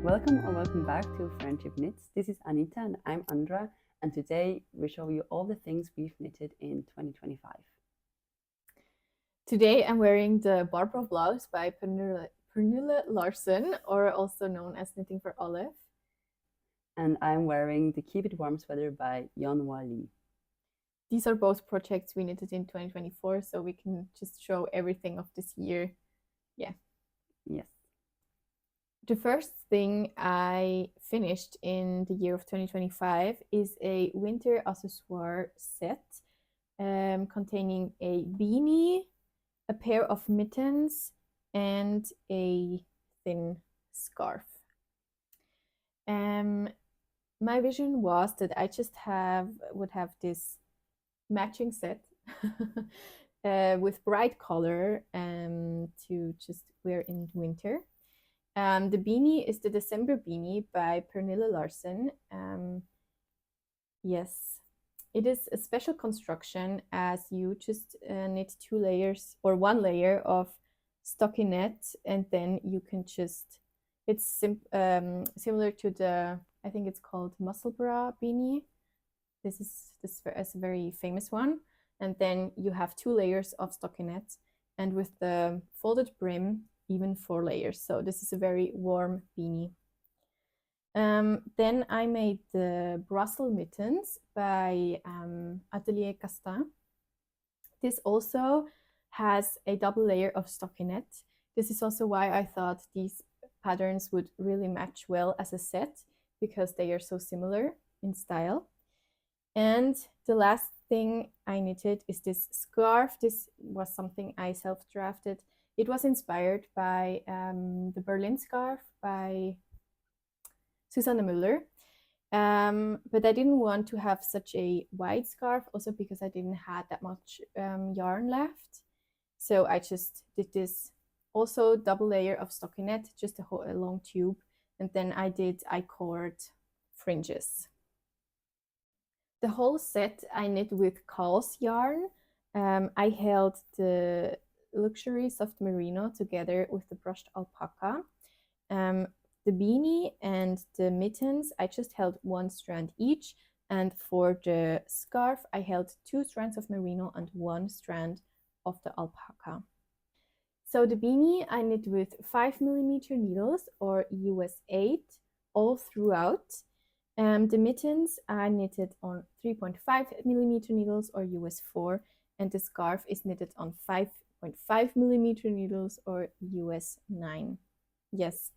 Welcome or welcome back to Friendship Knits. This is Anita and I'm Andra, and today we show you all the things we've knitted in 2025. Today I'm wearing the Barbara blouse by Pernille Larsen, or also known as Knitting for Olive. And I'm wearing the Keep It Warm sweater by Yon Wali. These are both projects we knitted in 2024, so we can just show everything of this year. Yeah. Yes. The first thing I finished in the year of 2025 is a winter accessoire set containing a beanie, a pair of mittens, and a thin scarf. My vision was that I just would have this matching set with bright color to just wear in winter. The beanie is the December beanie by Pernille Larsen. Yes, it is a special construction as you just knit 2 layers or 1 layer of stockinette, and then you can just, it's similar to the, I think it's called muscle bra beanie. This is a very famous one. And then you have 2 layers of stockinette, and with the folded brim, even 4 layers. So this is a very warm beanie. Then I made the Brussels mittens by Atelier Castin. This also has a double layer of stockinette. This is also why I thought these patterns would really match well as a set, because they are so similar in style. And the last thing I knitted is this scarf. This was something I self-drafted. It was inspired by the Berlin scarf by Susanne Müller. But I didn't want to have such a wide scarf, also because I didn't have that much yarn left. So I just did this also double layer of stockinette, just a long tube, and then I cord fringes. The whole set I knit with Kaos yarn. I held the luxury soft merino together with the brushed alpaca. The beanie and the mittens, I just held 1 strand each, and for the scarf I held 2 strands of merino and 1 strand of the alpaca. So the beanie I knit with 5mm needles or US 8 all throughout. The mittens I knitted on 3.5mm needles or US 4, and the scarf is knitted on 5.5mm needles or US 9. Yes.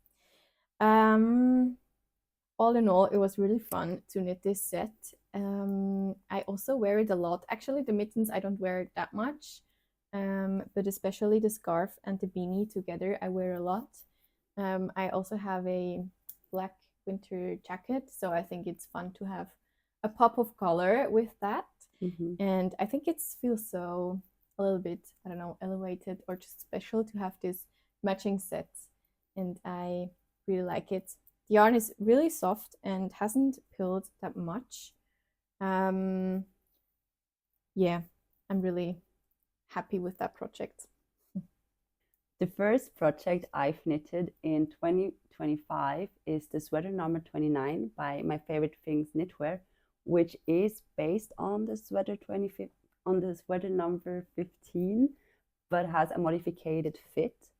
All in all, it was really fun to knit this set. I also wear it a lot. Actually, the mittens I don't wear it that much, but especially the scarf and the beanie together I wear a lot. I also have a black winter jacket, so I think it's fun to have a pop of color with that. And I think it feels so a little bit, I don't know, elevated or just special to have this matching set, and I really like it. The yarn is really soft and hasn't pilled that much. Yeah, I'm really happy with that project. The first project I've knitted in 2025 is the sweater number 29 by My Favorite Things Knitwear, which is based on the sweater number 15, but has a modified fit.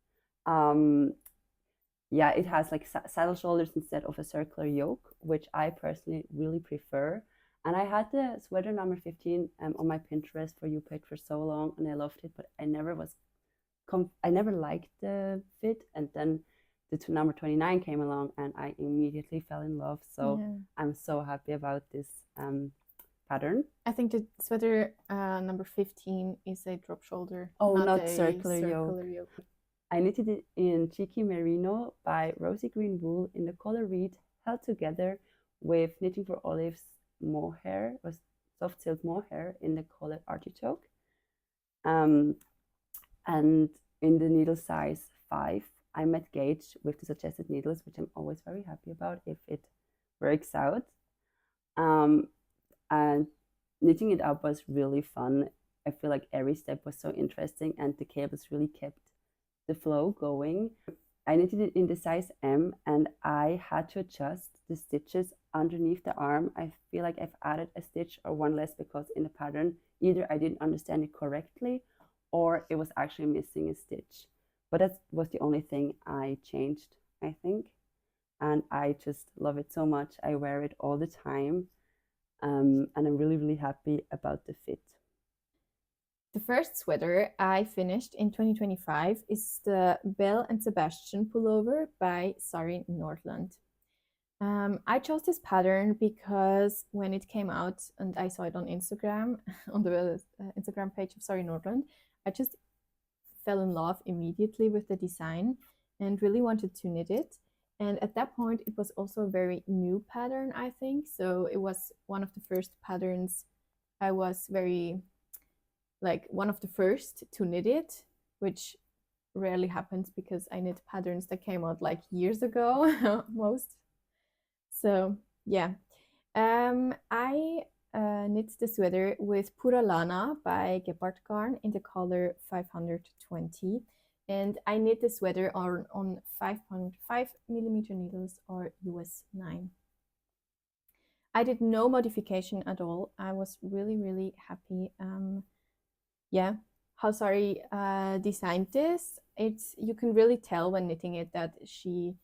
Yeah, it has like saddle shoulders instead of a circular yoke, which I personally really prefer. And I had the sweater number 15 on my Pinterest for you page for so long, and I loved it, but I never liked the fit. And then the number 29 came along, and I immediately fell in love. So yeah. I'm so happy about this pattern. I think the sweater number 15 is a drop shoulder. Oh, not circular yoke. I knitted it in Cheeky Merino by Rosy Green Wool in the color Reed, held together with Knitting for Olive's mohair or soft silk mohair in the color Artichoke. And in the needle size 5, I met Gage with the suggested needles, which I'm always very happy about if it works out. And knitting it up was really fun. I feel like every step was so interesting, and the cables really kept the flow going. I knitted it in the size M, and I had to adjust the stitches underneath the arm. I feel like I've added a stitch or one less because in the pattern, either I didn't understand it correctly or it was actually missing a stitch. But that was the only thing I changed, I think. And I just love it so much. I wear it all the time. And I'm really, really happy about the fit. The first sweater I finished in 2025 is the Belle and Sebastian pullover by Sari Nordland. I chose this pattern because when it came out and I saw it on Instagram, on the Instagram page of Sari Nordland, I just fell in love immediately with the design and really wanted to knit it. And at that point, it was also a very new pattern, I think. So it was one of the first patterns I was very, like, one of the first to knit it, which rarely happens because I knit patterns that came out like years ago, most. So yeah, I knit the sweater with Pura Lana by Gepard Garn in the color 520. And I knit the sweater on 5.5 millimeter needles or US 9. I did no modification at all. I was really, really happy. Yeah, how Sari designed this. You can really tell when knitting it that she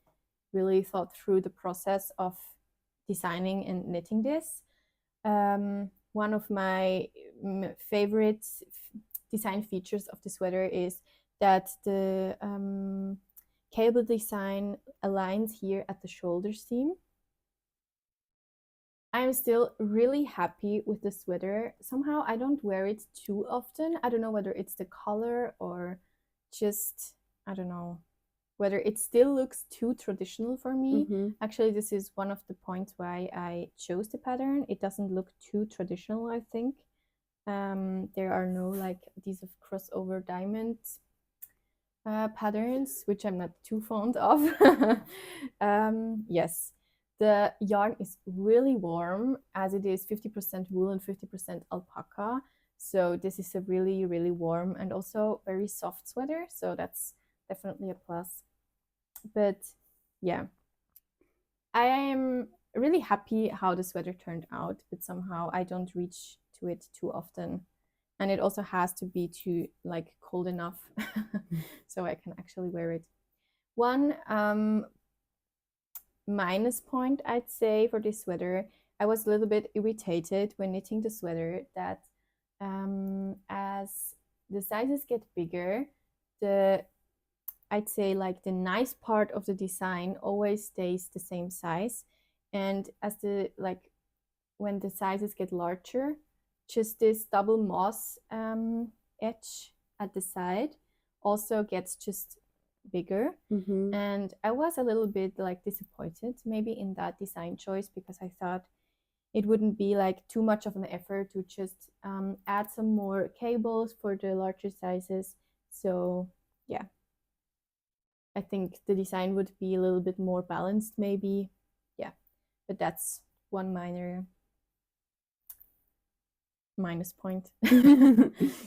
really thought through the process of designing and knitting this. One of my favorite design features of the sweater is that the cable design aligns here at the shoulder seam. I'm still really happy with the sweater. Somehow I don't wear it too often. I don't know whether it's the color or just, I don't know, whether it still looks too traditional for me. Actually, this is one of the points why I chose the pattern. It doesn't look too traditional, I think. There are no like these of crossover diamond patterns, which I'm not too fond of. Yes, the yarn is really warm as it is 50% wool and 50% alpaca. So this is a really, really warm and also very soft sweater. So that's definitely a plus. But yeah, I am really happy how the sweater turned out, but somehow I don't reach to it too often. And it also has to be too like cold enough so I can actually wear it. One minus point I'd say for this sweater, I was a little bit irritated when knitting the sweater that as the sizes get bigger, I'd say like the nice part of the design always stays the same size, and as when the sizes get larger, just this double moss edge at the side also gets just bigger. And I was a little bit like disappointed maybe in that design choice because I thought it wouldn't be like too much of an effort to just add some more cables for the larger sizes. So yeah, I think the design would be a little bit more balanced maybe. Yeah, but that's one minus point.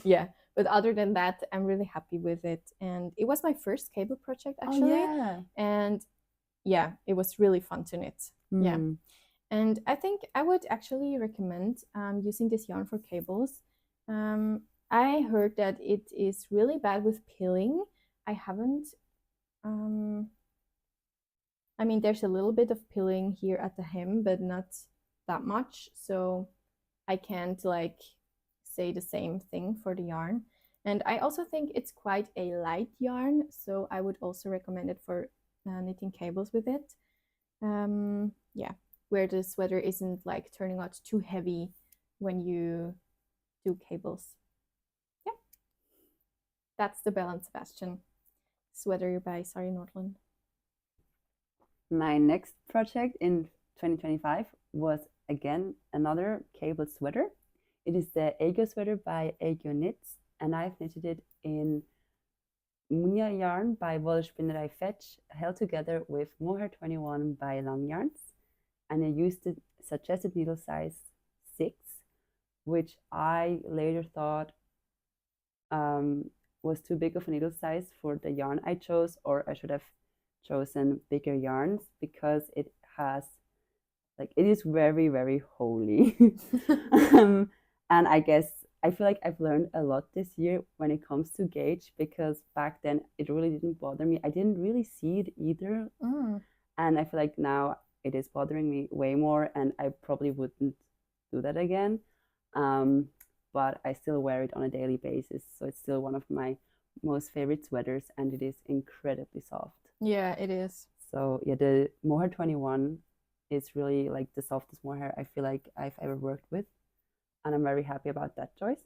Yeah, but other than that, I'm really happy with it. And it was my first cable project actually. Oh, yeah. And yeah, it was really fun to knit. Yeah. And I think I would actually recommend using this yarn for cables. I heard that it is really bad with pilling. I haven't I mean, there's a little bit of pilling here at the hem, but not that much. So I can't like say the same thing for the yarn. And I also think it's quite a light yarn. So I would also recommend it for knitting cables with it. Yeah, where the sweater isn't like turning out too heavy when you do cables. Yeah, that's the Belle and Sebastian sweater by Sari Nordland. My next project in 2025 was again another cable sweater. It is the aegyo sweater by Aegyo Knits, and I've knitted it in Munya yarn by Wollspinnerei Fetch, held together with Mohair 21 by Long Yarns, and I used the suggested needle size 6, which I later thought was too big of a needle size for the yarn I chose, or I should have chosen bigger yarns because it has like it is very, very holy. And I guess I feel like I've learned a lot this year when it comes to gauge, because back then it really didn't bother me. I didn't really see it either. And I feel like now it is bothering me way more, and I probably wouldn't do that again. But I still wear it on a daily basis. So it's still one of my most favorite sweaters, and it is incredibly soft. Yeah, it is. So yeah, the mohair 21 is really like the softest mohair I feel like I've ever worked with. And I'm very happy about that choice.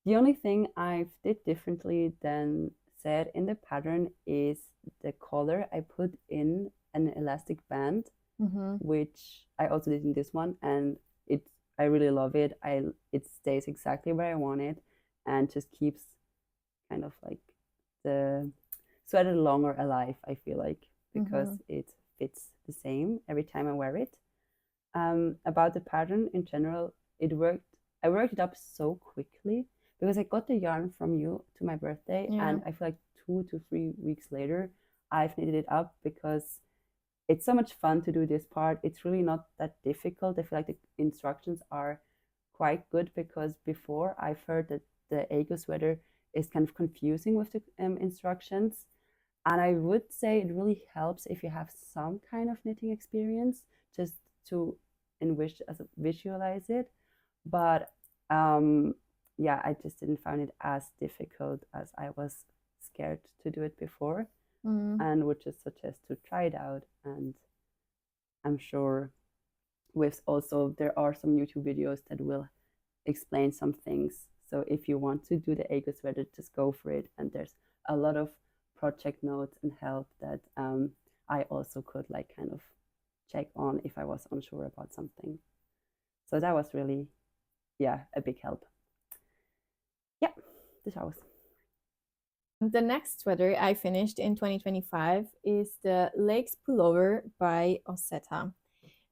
The only thing I've did differently than said in the pattern is the collar. I put in an elastic band, which I also did in this one, and I really love it. It stays exactly where I want it, and just keeps kind of like the sweater longer alive, I feel like, because it fits the same every time I wear it. About the pattern in general, it worked. I worked it up so quickly because I got the yarn from you to my birthday, and I feel like 2 to 3 weeks later, I've knitted it up because it's so much fun to do this part. It's really not that difficult. I feel like the instructions are quite good, because before I've heard that the aegyo sweater is kind of confusing with the instructions. And I would say it really helps if you have some kind of knitting experience, just to visualize it. But yeah, I just didn't find it as difficult as I was scared to do it before, and would just suggest to try it out. And I'm sure there are some YouTube videos that will explain some things. So if you want to do the aegyo sweater, just go for it. And there's a lot of project notes and help that I also could like kind of check on if I was unsure about something. So that was really, a big help. Yeah, the showers. The next sweater I finished in 2025 is the Lakes Pullover by Osetta.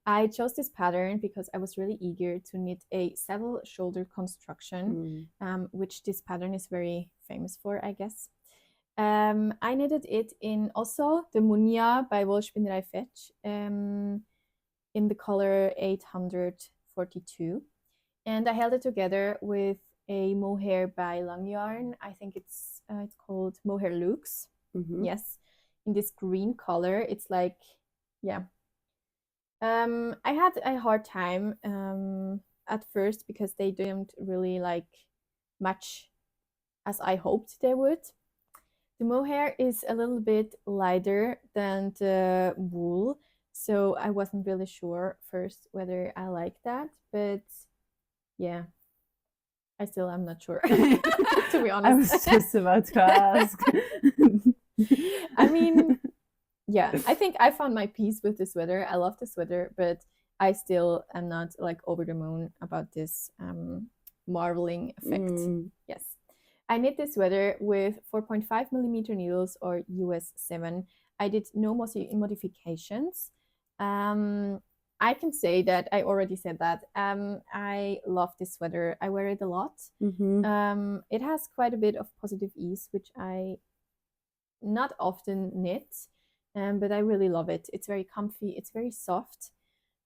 I chose this pattern because I was really eager to knit a saddle shoulder construction, which this pattern is very famous for, I guess. I knitted it in also the Munia by Wollspinnerei Fetch in the color 842. And I held it together with a mohair by Lyon. I think it's called Mohair Luxe. Yes, in this green color. It's like, I had a hard time at first because they didn't really like match as I hoped they would. The mohair is a little bit lighter than the wool, so I wasn't really sure first whether I like that, but yeah, I still am not sure, to be honest. I was just about to ask. I mean, yeah, I think I found my peace with the sweater. I love the sweater, but I still am not like over the moon about this marveling effect. Yes. I knit this sweater with 4.5 millimeter needles, or US 7. I did no modifications. I can say that I already said that. I love this sweater. I wear it a lot. It has quite a bit of positive ease, which I not often knit, but I really love it. It's very comfy. It's very soft.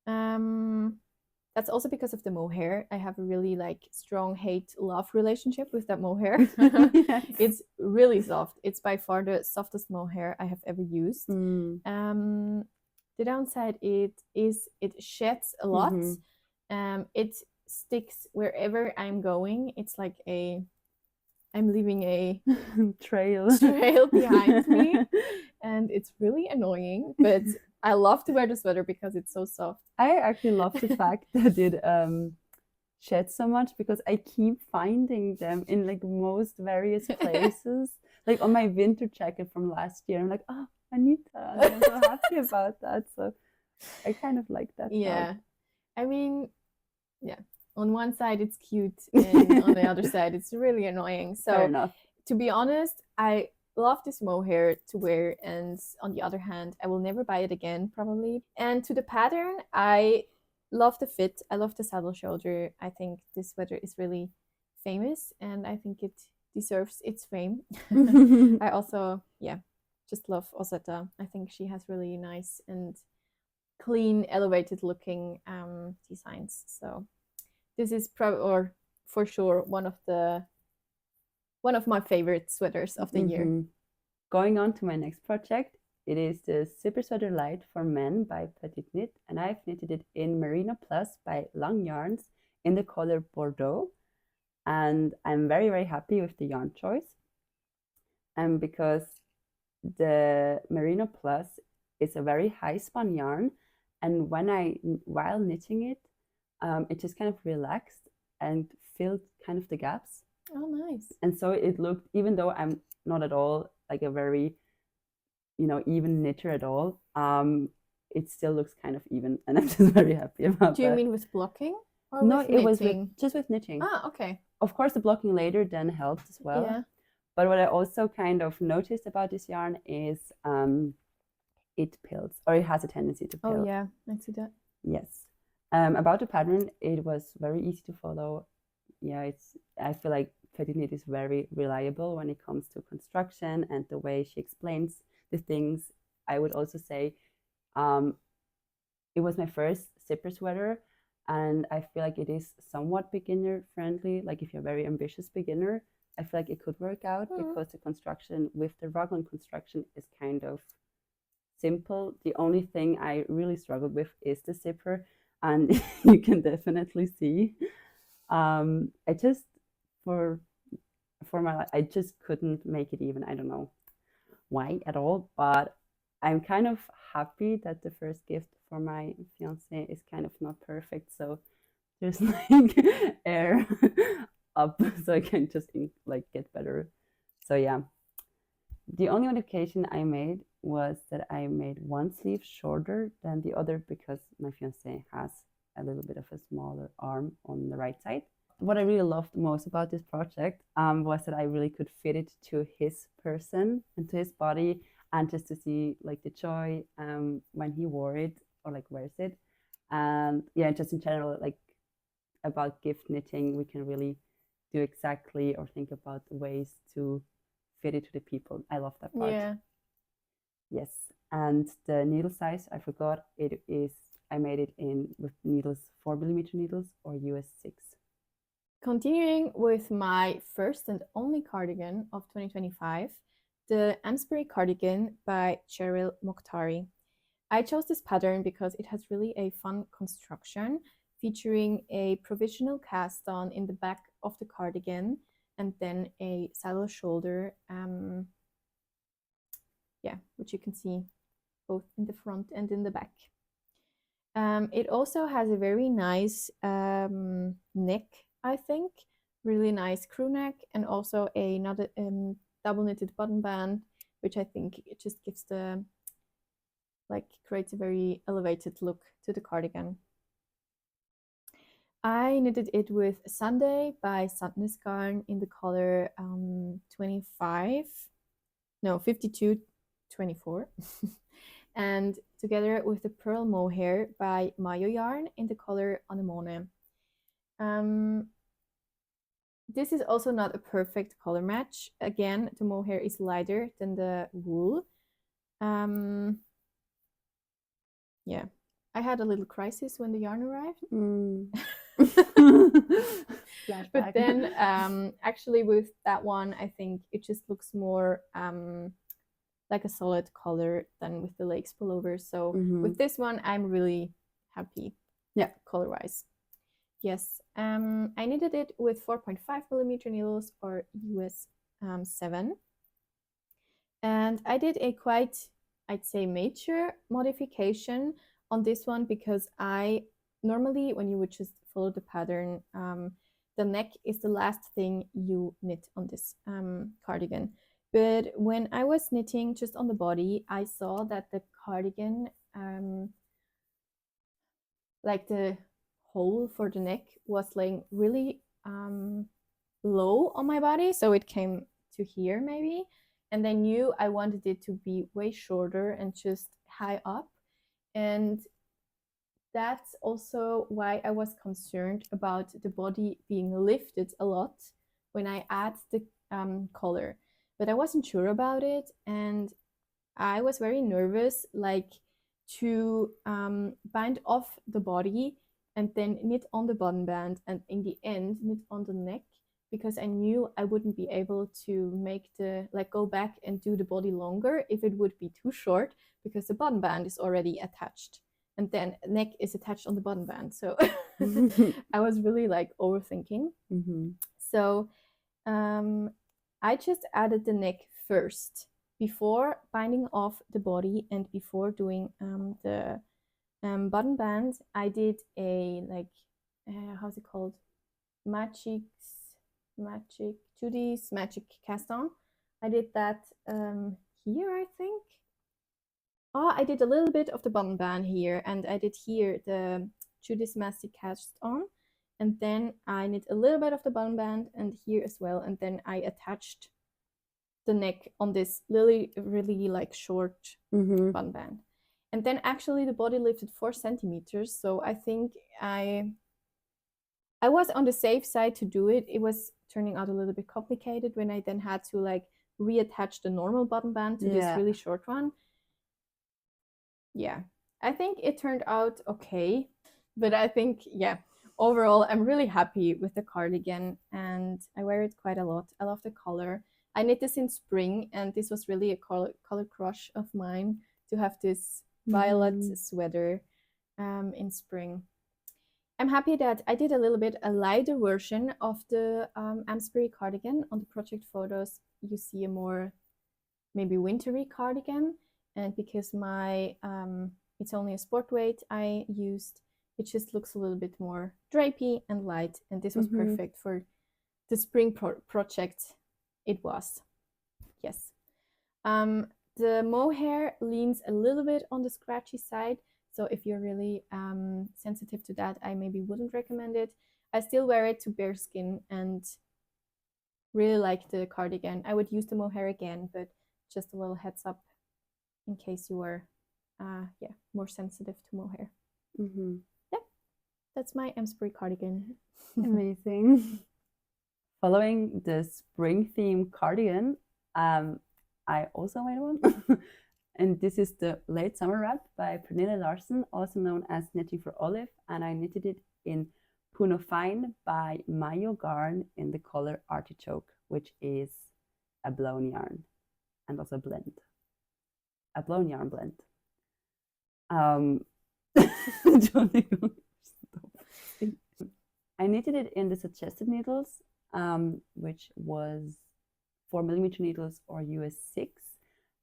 That's also because of the mohair. I have a really like strong hate-love relationship with that mohair. Yes. It's really soft. It's by far the softest mohair I have ever used. The downside it sheds a lot. It sticks wherever I'm going. It's like I'm leaving a trail behind me, and it's really annoying, but I love to wear the sweater because it's so soft. I actually love the fact that it sheds so much, because I keep finding them in like most various places. Like on my winter jacket from last year, I'm like, oh, Anita, and I'm so happy about that. So I kind of like that. Yeah, part. I mean, yeah. On one side it's cute, and on the other side it's really annoying. So fair enough. To be honest, I love this mohair to wear, and on the other hand, I will never buy it again probably. And to the pattern, I love the fit. I love the saddle shoulder. I think this sweater is really famous, and I think it deserves its fame. I also, just love Osetta. I think she has really nice and clean, elevated looking designs. So this is probably, or for sure, one of my favorite sweaters of the year. Going on to my next project, it is the Zipper Sweater Light for Men by Petite Knit, and I've knitted it in Merino Plus by Long Yarns in the color Bordeaux. And I'm very, very happy with the yarn choice. And because the Merino Plus is a very high spun yarn, and while knitting it, it just kind of relaxed and filled kind of the gaps. Oh, nice. And so it looked, even though I'm not at all like a very, even knitter at all, it still looks kind of even, and I'm just very happy about that. Do you mean with blocking? Or no, with it was just with knitting. Ah, okay. Of course, the blocking later then helped as well. Yeah. But what I also kind of noticed about this yarn is it pills, or it has a tendency to pill. Oh yeah, I see that. Yes. About the pattern, it was very easy to follow. Yeah, I feel like Petite Knit is very reliable when it comes to construction and the way she explains the things. I would also say it was my first zipper sweater, and I feel like it is somewhat beginner friendly. Like if you're a very ambitious beginner, I feel like it could work out because the construction with the raglan construction is kind of simple. The only thing I really struggled with is the zipper, and you can definitely see. I just for my life, I just couldn't make it even. I don't know why at all, but I'm kind of happy that the first gift for my fiance is kind of not perfect. So there's like air up, so I can just like get better. So yeah, the only modification I made was that I made one sleeve shorter than the other because my fiance has a little bit of a smaller arm on the right side. What I really loved most about this project was that I really could fit it to his person and to his body, and just to see like the joy when he wore it or like wears it. And yeah, just in general, like about gift knitting, we can really do exactly or think about ways to fit it to the people. I love that part. Yeah. Yes. And the needle size, I forgot, it is, I made it in with needles, 4mm needles or US 6. Continuing with my first and only cardigan of 2025, the Amesbury cardigan by Cheryl Mokhtari. I chose this pattern because it has really a fun construction featuring a provisional cast on in the back of the cardigan and then a saddle shoulder, which you can see both in the front and in the back. It also has a very nice neck, I think, really nice crew neck, and also another double knitted button band, which I think it just gives the creates a very elevated look to the cardigan. I knitted it with Sunday by Sandnes Garn in the color 5224 and together with the Pearl Mohair by Mayo Yarn in the color Anemone. This is also not a perfect color match. Again, the mohair is lighter than the wool. Yeah, I had a little crisis when the yarn arrived. But then actually with that one, I think it just looks more like a solid color than with the Lakes pullover. So with this one, I'm really happy. Yeah, color-wise. Yes, I knitted it with 4.5mm needles or US 7. And I did a quite, I'd say, major modification on this one because I normally, when you would just follow the pattern, the neck is the last thing you knit on this cardigan. But when I was knitting just on the body, I saw that the cardigan, like the hole for the neck was laying really low on my body, so it came to here maybe, and I knew I wanted it to be way shorter and just high up, and that's also why I was concerned about the body being lifted a lot when I add the collar, but I wasn't sure about it, and I was very nervous, like to bind off the body and then knit on the button band, and in the end knit on the neck, because I knew I wouldn't be able to make the, like, go back and do the body longer if it would be too short, because the button band is already attached and then neck is attached on the button band. So I was really like overthinking. So I just added the neck first before binding off the body, and before doing the button band. I did a, like, how's it called, magic 2D's magic cast on. I did that here, I think. Oh, I did a little bit of the button band here, and I did here the 2D's magic cast on, and then I knit a little bit of the button band and here as well, and then I attached the neck on this really like short button band. And then actually the body lifted 4 centimeters, so I think I was on the safe side to do it. It was turning out a little bit complicated when I then had to like reattach the normal button band to this really short one. Yeah, I think it turned out okay, but I think, yeah, overall I'm really happy with the cardigan, and I wear it quite a lot. I love the color. I knit this in spring, and this was really a color crush of mine, to have this violet sweater in spring. I'm happy that I did a little bit a lighter version of the Amesbury cardigan. On the project photos, you see a more maybe wintry cardigan, and because my it's only a sport weight I used, it just looks a little bit more drapey and light, and this was perfect for the spring project. It was, yes. The mohair leans a little bit on the scratchy side, so if you're really sensitive to that, I maybe wouldn't recommend it. I still wear it to bare skin and really like the cardigan. I would use the mohair again, but just a little heads up in case you are more sensitive to mohair. Yeah, that's my Amesbury cardigan. Amazing. Following the spring theme cardigan, I also made one. And this is the Late Summer Wrap by Pernille Larsen, also known as Knitting for Olive, and I knitted it in Puno Fine by Mayo Garn in the color Artichoke, which is a blown yarn and also a blend. A blown yarn blend. I knitted it in the suggested needles, which was 4mm needles or US 6,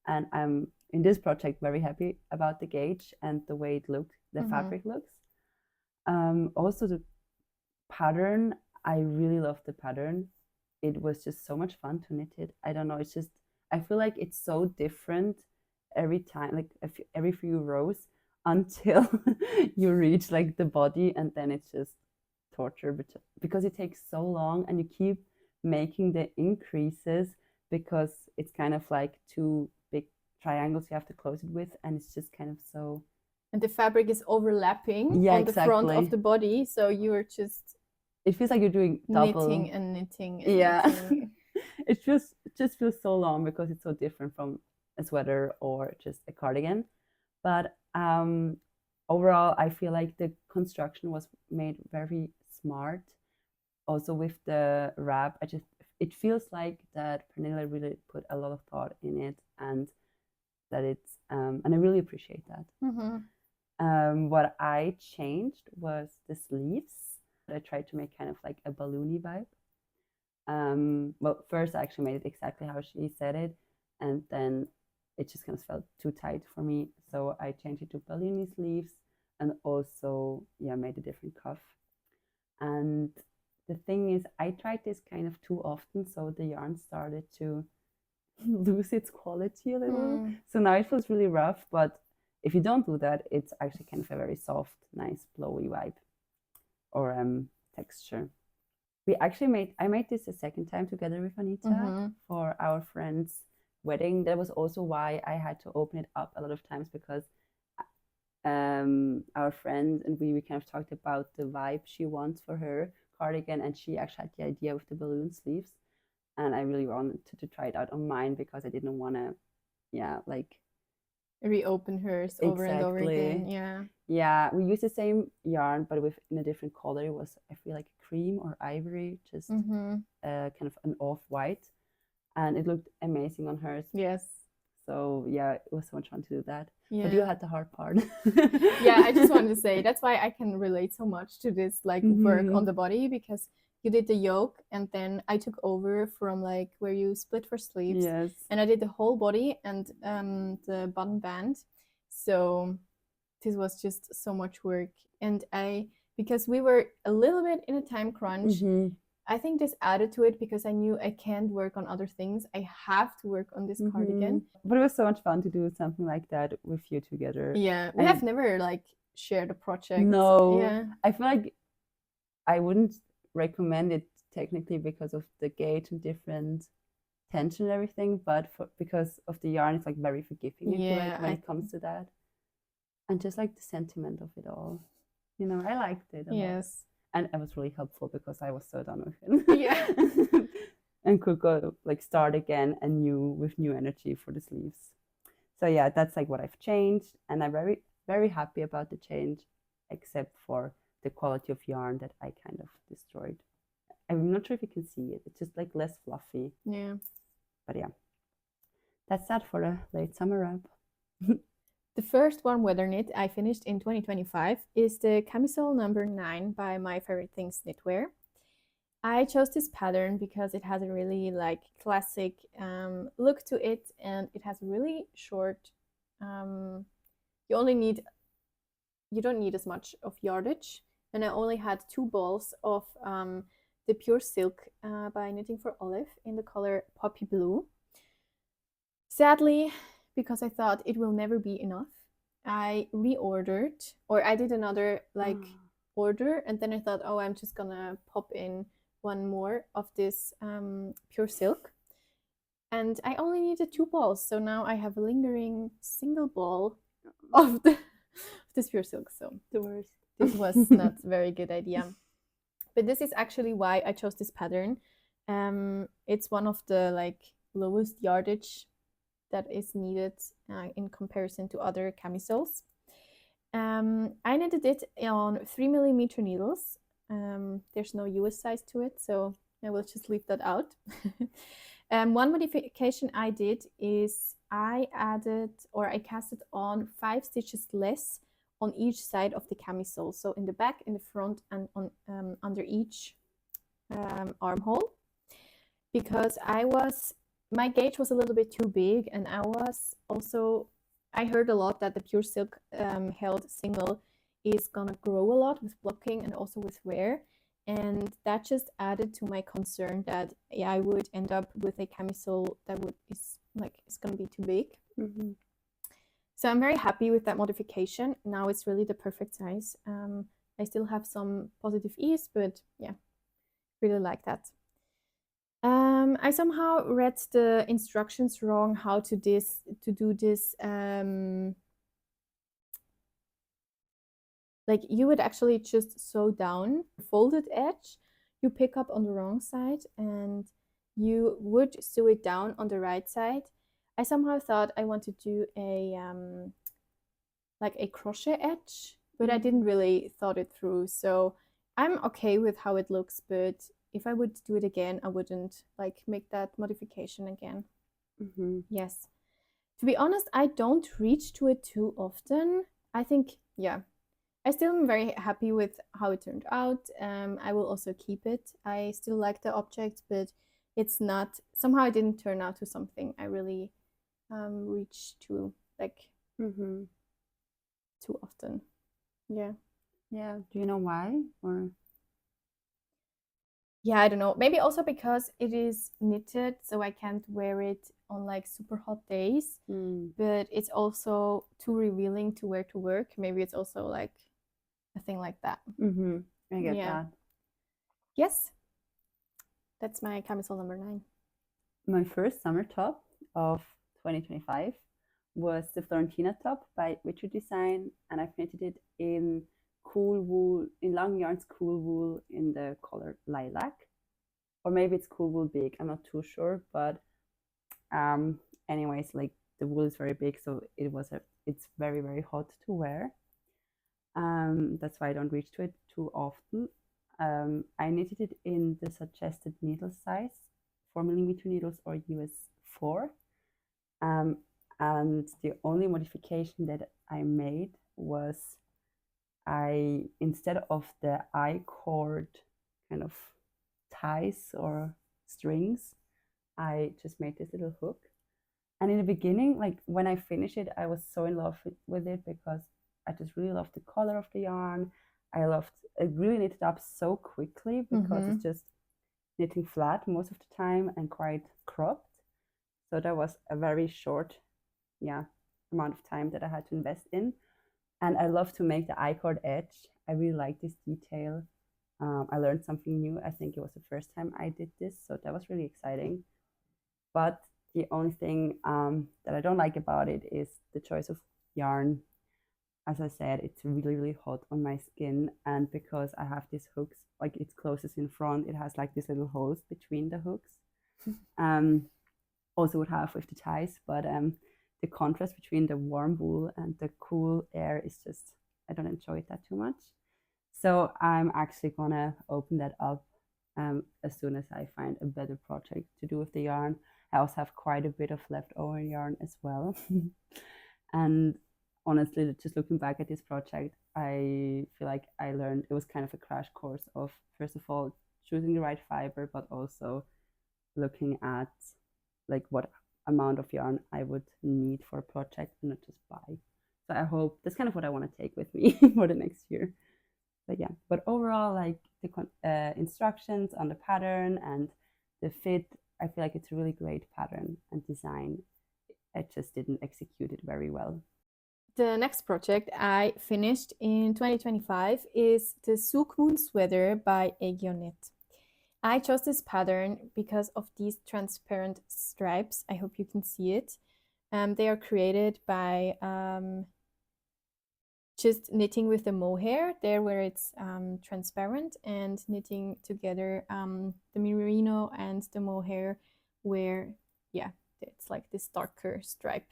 and I'm in this project very happy about the gauge and the way it looked, the fabric looks. Also the pattern, I really love the pattern. It was just so much fun to knit it. I don't know, it's just, I feel like it's so different every time, like every few rows, until you reach like the body, and then it's just torture, because it takes so long, and you keep making the increases because it's kind of like 2 big triangles you have to close it with, and it's just kind of so, and the fabric is overlapping on the front of the body, so you're just, it feels like you're doing double knitting and knitting. It just feels so long because it's so different from a sweater or just a cardigan. But overall, I feel like the construction was made very smart. Also with the wrap, it feels like that Pernille really put a lot of thought in it, and that it's and I really appreciate that. What I changed was the sleeves. I tried to make kind of like a balloony vibe. Well, first I actually made it exactly how she said it, and then it just kind of felt too tight for me, so I changed it to balloony sleeves, and also made a different cuff. And the thing is, I tried this kind of too often, so the yarn started to lose its quality a little. So now it feels really rough, but if you don't do that, it's actually kind of a very soft, nice, flowy vibe or texture. I made this a second time together with Anita for our friend's wedding. That was also why I had to open it up a lot of times, because our friend and we kind of talked about the vibe she wants for her cardigan, and she actually had the idea with the balloon sleeves, and I really wanted to try it out on mine because I didn't want to like reopen hers over and over again. Yeah, we use the same yarn but with in a different color. It was, I feel like, cream or ivory, just kind of an off-white, and it looked amazing on hers. Yes. So yeah, it was so much fun to do that. But you had the hard part. Yeah, I just wanted to say that's why I can relate so much to this like work on the body, because you did the yoke and then I took over from like where you split for sleeves. Yes. And I did the whole body and the button band. So this was just so much work. And because we were a little bit in a time crunch, I think this added to it because I knew I can't work on other things. I have to work on this cardigan. But it was so much fun to do something like that with you together. Yeah, we have never like shared a project. No. Yeah. I feel like I wouldn't recommend it technically because of the gauge and different tension and everything, but because of the yarn, it's like very forgiving. I feel like when it comes to that, and just like the sentiment of it all, you know, I liked it a lot. And it was really helpful because I was so done with it. Yeah. And could go like start again with new energy for the sleeves. So yeah, that's like what I've changed, and I'm very, very happy about the change, except for the quality of yarn that I kind of destroyed. I'm not sure if you can see it. It's just like less fluffy. Yeah. But yeah, that's that for a late summer wrap. The first warm weather knit I finished in 2025 is the camisole number 9 by My Favorite Things Knitwear. I chose this pattern because it has a really like classic look to it, and it has really short, you don't need as much of yardage, and I only had 2 balls of the Pure Silk by Knitting for Olive in the color Poppy Blue. Sadly, because I thought it will never be enough, I reordered, or I did another like order, and then I thought, oh, I'm just gonna pop in one more of this Pure Silk, and I only needed 2 balls, so now I have a lingering single ball of this Pure Silk. So the worst. This was not a very good idea, but this is actually why I chose this pattern. It's one of the like lowest yardage that is needed in comparison to other camisoles. I knitted it on 3mm needles. There's no US size to it, so I will just leave that out. One modification I did is I casted on 5 stitches less on each side of the camisole, so in the back, in the front, and on under each armhole, because my gauge was a little bit too big, and I heard a lot that the Pure Silk held single is gonna grow a lot with blocking and also with wear, and that just added to my concern that I would end up with a camisole that is gonna be too big. So I'm very happy with that modification. Now it's really the perfect size. I still have some positive ease, but yeah, really like that. I somehow read the instructions wrong how to do this. Like you would actually just sew down the folded edge, you pick up on the wrong side, and you would sew it down on the right side. I somehow thought I wanted to do like a crochet edge, but I didn't really thought it through. So I'm okay with how it looks, but if I would do it again, I wouldn't like make that modification again. Yes. To be honest, I don't reach to it too often. I think, yeah, I still am very happy with how it turned out. I will also keep it. I still like the object, but it's not, somehow it didn't turn out to something I really reach to like too often. Yeah. Do you know why? Or yeah, I don't know. Maybe also because it is knitted, so I can't wear it on like super hot days. But it's also too revealing to wear to work. Maybe it's also like a thing like that. I get that. Yes. That's my camisole number 9. My first summer top of 2025 was the Florentina top by Richard Design, and I've knitted it in cool wool, in long yarns cool wool in the color lilac, or maybe it's cool wool big, I'm not too sure, but anyways, like the wool is very big, so it was a it's very, very hot to wear. That's why I don't reach to it too often. I knitted it in the suggested needle size, 4mm needles or US 4. And the only modification that I made was instead of the I-cord kind of ties or strings, I just made this little hook. And in the beginning, like when I finished it, I was so in love with it because I just really loved the color of the yarn. It really knitted up so quickly because it's just knitting flat most of the time and quite cropped. So that was a very short, amount of time that I had to invest in. And I love to make the I-cord edge. I really like this detail. I learned something new. I think it was the first time I did this, so that was really exciting. But the only thing that I don't like about it is the choice of yarn. As I said, it's really, really hot on my skin. And because I have these hooks, like it's closest in front, it has like these little holes between the hooks. Also would have with the ties, but the contrast between the warm wool and the cool air is just, I don't enjoy it that too much. So I'm actually gonna open that up as soon as I find a better project to do with the yarn. I also have quite a bit of leftover yarn as well. And honestly, just looking back at this project, I feel like I learned, it was kind of a crash course of, first of all, choosing the right fiber, but also looking at like what amount of yarn I would need for a project and not just buy. So I hope that's kind of what I want to take with me for the next year. But yeah, but overall, like the instructions on the pattern and the fit, I feel like it's a really great pattern and design. I just didn't execute it very well. The next project I finished in 2025 is the Sook Moon Sweater by Aegyo Knit. I chose this pattern because of these transparent stripes. I hope you can see it. They are created by just knitting with the mohair there where it's transparent, and knitting together the merino and the mohair where, it's like this darker stripe.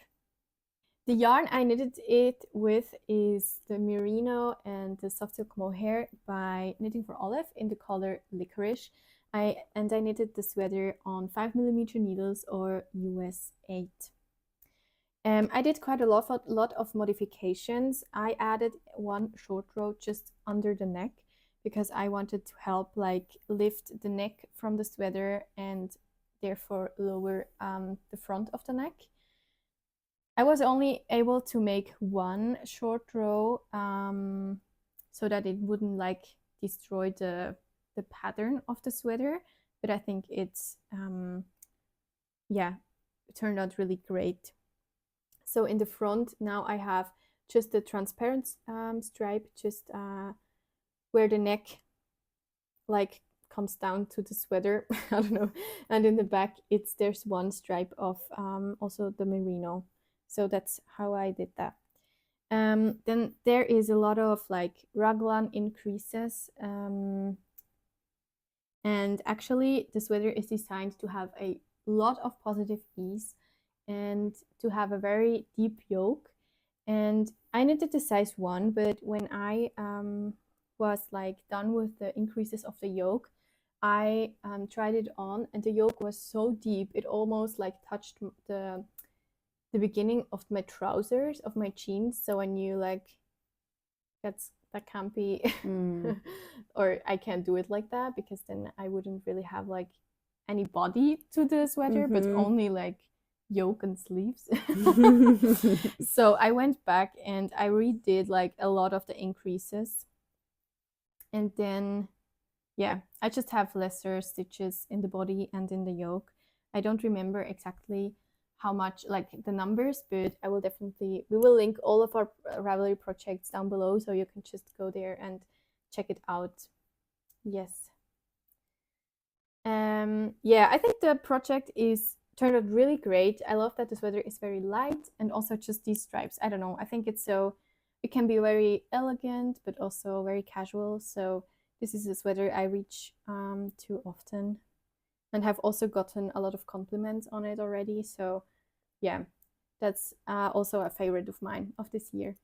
The yarn I knitted it with is the merino and the soft silk mohair by Knitting for Olive in the color Licorice. I knitted the sweater on 5mm needles or US 8. I did quite a lot of modifications. I added one short row just under the neck because I wanted to help like lift the neck from the sweater and therefore lower the front of the neck. I was only able to make one short row so that it wouldn't like destroy the pattern of the sweater, but I think it's it turned out really great. So in the front now I have just the transparent stripe just where the neck like comes down to the sweater. I don't know. And in the back there's one stripe of also the merino. So that's how I did that. Then there is a lot of like raglan increases. And actually the sweater is designed to have a lot of positive ease and to have a very deep yoke. And I knitted the size 1, but when I was like done with the increases of the yoke, I tried it on, and the yoke was so deep it almost like touched the beginning of my trousers, of my jeans. So I knew like that can't be or I can't do it like that, because then I wouldn't really have like any body to the sweater, but only like yoke and sleeves. So I went back and I redid like a lot of the increases, and then I just have lesser stitches in the body and in the yoke. I don't remember exactly how much, like the numbers, but I will definitely, we will link all of our Ravelry projects down below, so you can just go there and check it out. Yes. I think the project turned out really great. I love that the sweater is very light, and also just these stripes. I don't know, I think it can be very elegant, but also very casual. So this is a sweater I reach to often, and have also gotten a lot of compliments on it already. So yeah, that's also a favorite of mine of this year.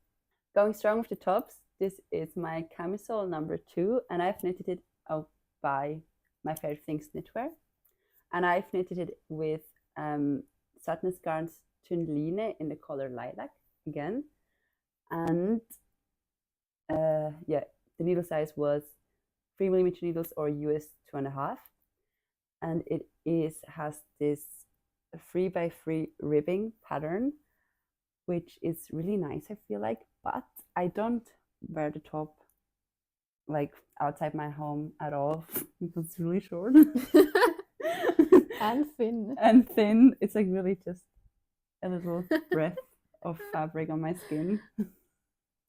Going strong with the tops, this is my camisole number 2, and I've knitted it out by my favorite things knitwear. And I've knitted it with Satinus Garn's Tunline in the color lilac again. And yeah, the needle size was 3mm needles or US 2.5. And it has this 3x3 ribbing pattern, which is really nice, I feel like, but I don't wear the top like outside my home at all because it's really short. And thin. And thin. It's like really just a little breath of fabric on my skin.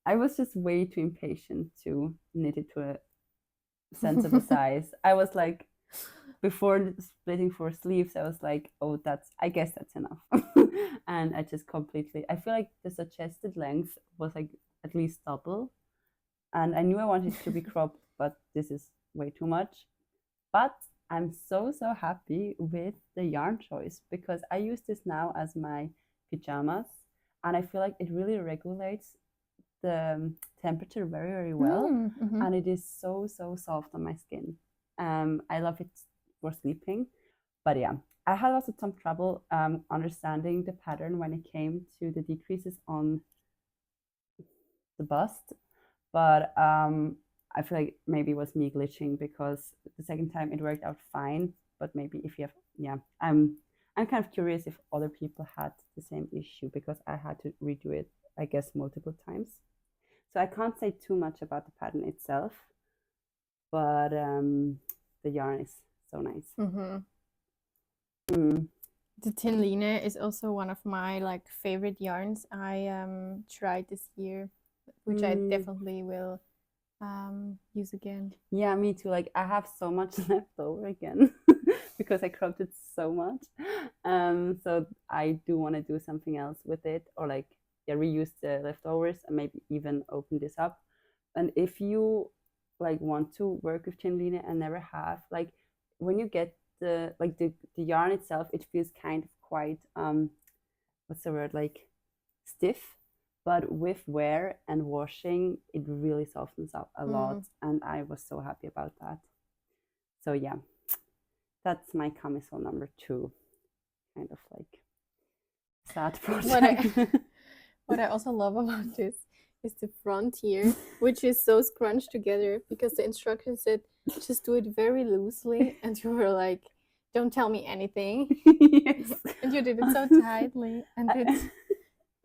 I was just way too impatient to knit it to a sensible size. I was like, before splitting 4 sleeves, I was like, oh, I guess that's enough. And I just completely, I feel like the suggested length was like at least double. And I knew I wanted it to be cropped, but this is way too much. But I'm so happy with the yarn choice because I use this now as my pajamas, and I feel like it really regulates the temperature very well. And it is so soft on my skin. I love it for sleeping. But yeah, I had also some trouble understanding the pattern when it came to the decreases on the bust, but I feel like maybe it was me glitching because the second time it worked out fine. But maybe if you have, yeah, I'm kind of curious if other people had the same issue because I had to redo it, I guess, multiple times. So I can't say too much about the pattern itself, but the yarn is so nice. The Tunline is also one of my like favorite yarns I tried this year, which I definitely will use again. Yeah, me too. Like I have so much left over again because I cropped it so much. So I do want to do something else with it, or like reuse the leftovers and maybe even open this up. And if you like want to work with Tunline and never have, like when you get the yarn itself, it feels kind of quite what's the word, like stiff. But with wear and washing, it really softens up a lot. And I was so happy about that. So yeah, that's my camisole number 2. Kind of like sad project. What I also love about this is the front here, which is so scrunched together because the instructions said just do it very loosely. And you were like, don't tell me anything. Yes. And you did it so tightly. And it's...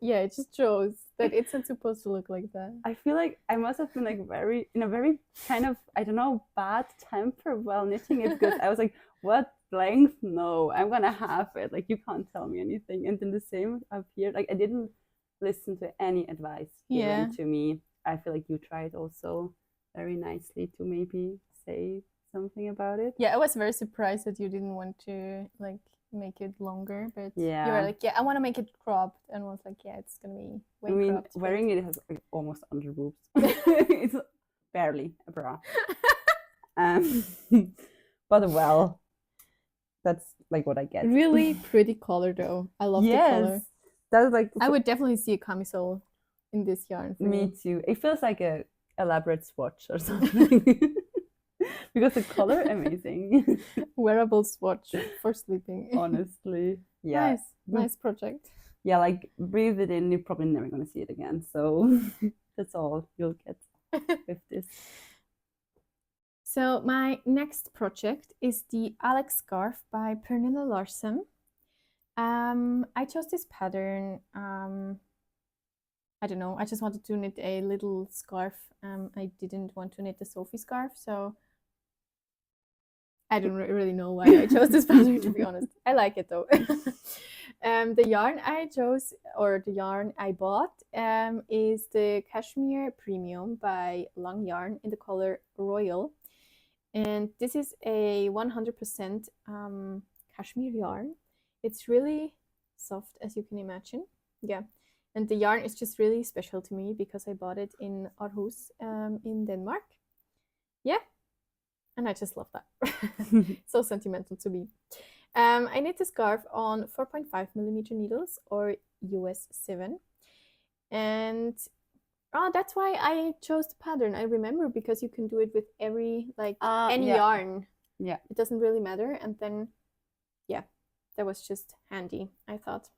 yeah, it just shows that it's not supposed to look like that. I feel like I must have been like in a very kind of, I don't know, bad temper while knitting it because I was like, what length? No, I'm gonna have it. Like you can't tell me anything. And then the same up here. Like I didn't listen to any advice given to me. I feel like you tried also very nicely to maybe say something about it. Yeah, I was very surprised that you didn't want to like make it longer, but you were like, yeah, I want to make it cropped, and was like, yeah, it's gonna be way cropped. Wearing it has like almost under boobs. It's barely a bra. But well, that's like what I get. Really pretty color though. I love the color. That's like, I would definitely see a camisole in this yarn. Me too. It feels like a elaborate swatch or something. Because the color, amazing. Wearable swatch for sleeping. Honestly. Yeah. Nice project. Yeah, like breathe it in, you're probably never gonna see it again. So that's all you'll get with this. So my next project is the Alex scarf by Pernilla Larsen. I chose this pattern. I don't know. I just wanted to knit a little scarf. I didn't want to knit the Sophie scarf, so I don't really know why I chose this pattern, to be honest. I like it though. The yarn I chose, or the yarn I bought, is the Cashmere Premium by Long Yarn in the color Royal. And this is a 100% cashmere yarn. It's really soft, as you can imagine. Yeah. And the yarn is just really special to me because I bought it in Aarhus in Denmark. Yeah. And I just love that. So sentimental to me. I knit the scarf on 4.5 millimeter needles or US 7. And that's why I chose the pattern. I remember, because you can do it with every, like, any yarn. Yeah. It doesn't really matter. And then, yeah, that was just handy, I thought.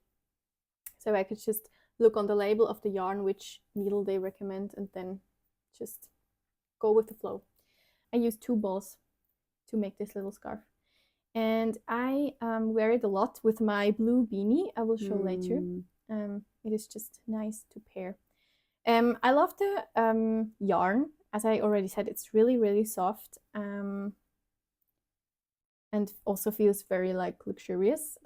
So I could just look on the label of the yarn which needle they recommend and then just go with the flow. I used 2 balls to make this little scarf. And I wear it a lot with my blue beanie. I will show later. It is just nice to pair. I love the yarn. As I already said, it's really, really soft. And also feels very, like, luxurious.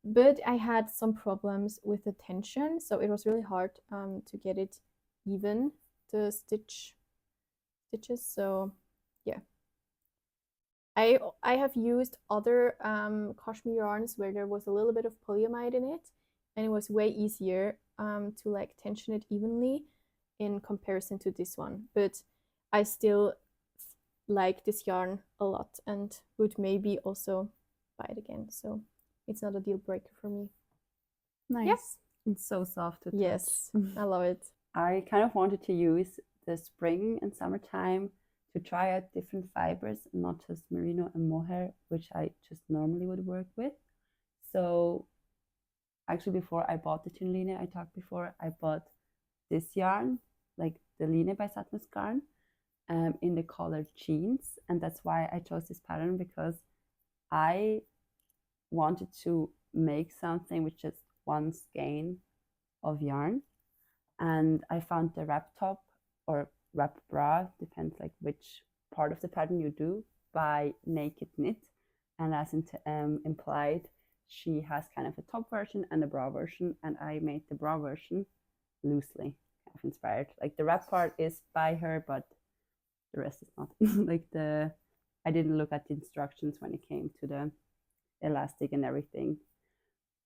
But I had some problems with the tension, so it was really hard to get it even, the stitches. So yeah, I have used other cashmere yarns where there was a little bit of polyamide in it, and it was way easier to, like, tension it evenly in comparison to this one. But I still like this yarn a lot and would maybe also buy it again. So it's not a deal breaker for me. Nice. Yes. It's so soft to touch. Yes, I love it. I kind of wanted to use the spring and summertime to try out different fibers, not just merino and mohair, which I just normally would work with. So actually, before I bought the tune line I talked before, I bought this yarn, like the Line by Satmus Garn, in the color jeans. And that's why I chose this pattern, because I wanted to make something with just one skein of yarn. And I found the wrap top or wrap bra, depends like which part of the pattern you do, by Naked Knit. And as implied, she has kind of a top version and a bra version, and I made the bra version loosely, kind of inspired. Like the wrap part is by her, but the rest is not. Like I didn't look at the instructions when it came to the elastic and everything.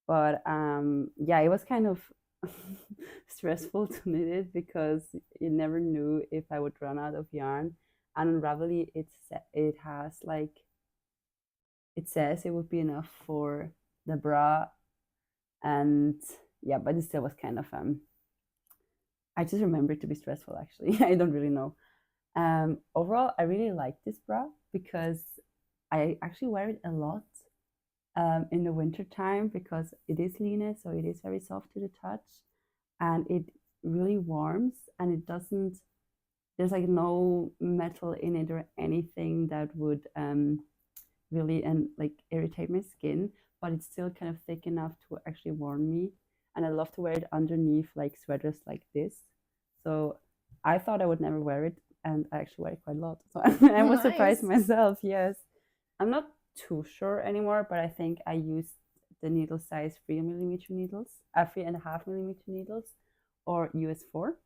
But yeah, it was kind of stressful to knit it, because you never knew if I would run out of yarn. And on Ravelry, it has like, it says it would be enough for the bra, and yeah, but it still was kind of I just remember it to be stressful, actually. I don't really know. Overall, I really like this bra because I actually wear it a lot in the winter time, because it is linen, so it is very soft to the touch, and it really warms, and it doesn't, there's like no metal in it or anything that would really like irritate my skin, but it's still kind of thick enough to actually warm me. And I love to wear it underneath like sweaters like this. So I thought I would never wear it, and I actually wear it quite a lot. So I was surprised myself. Yes, I'm not too sure anymore, but I think I used the needle size 3mm needles, 3.5mm needles, or US 4.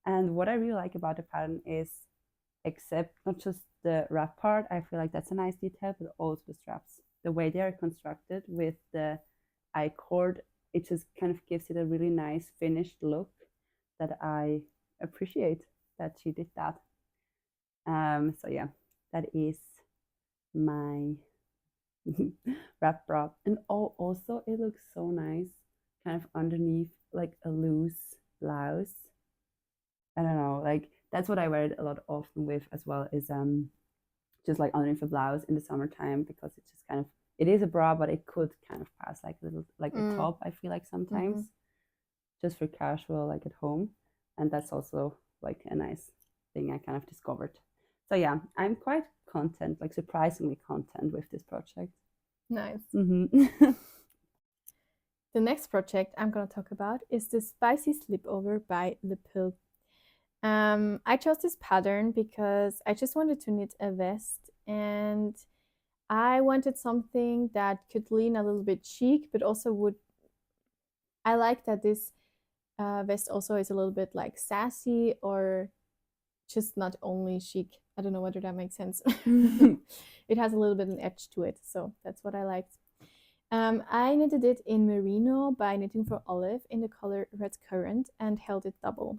And what I really like about the pattern is, except not just the wrap part, I feel like that's a nice detail, but also the straps. The way they are constructed with the I-cord, it just kind of gives it a really nice finished look that I appreciate that she did that. So yeah, that is my wrap bra. And also it looks so nice kind of underneath like a loose blouse. I don't know, like that's what I wear it a lot often with as well, is just like underneath a blouse in the summertime, because it's just kind of, it is a bra, but it could kind of pass like a little like a top, I feel like sometimes, just for casual, like at home. And that's also like a nice thing I kind of discovered. So yeah, I'm quite content, like surprisingly content with this project. Nice. The next project I'm going to talk about is the Spicy Slipover by Le Pill. I chose this pattern because I just wanted to knit a vest, and I wanted something that could lean a little bit chic, but also would, I like that this vest also is a little bit like sassy, or just not only chic. I don't know whether that makes sense. It has a little bit of an edge to it, so that's what I liked. I knitted it in merino by Knitting for Olive in the color Red Currant and held it double.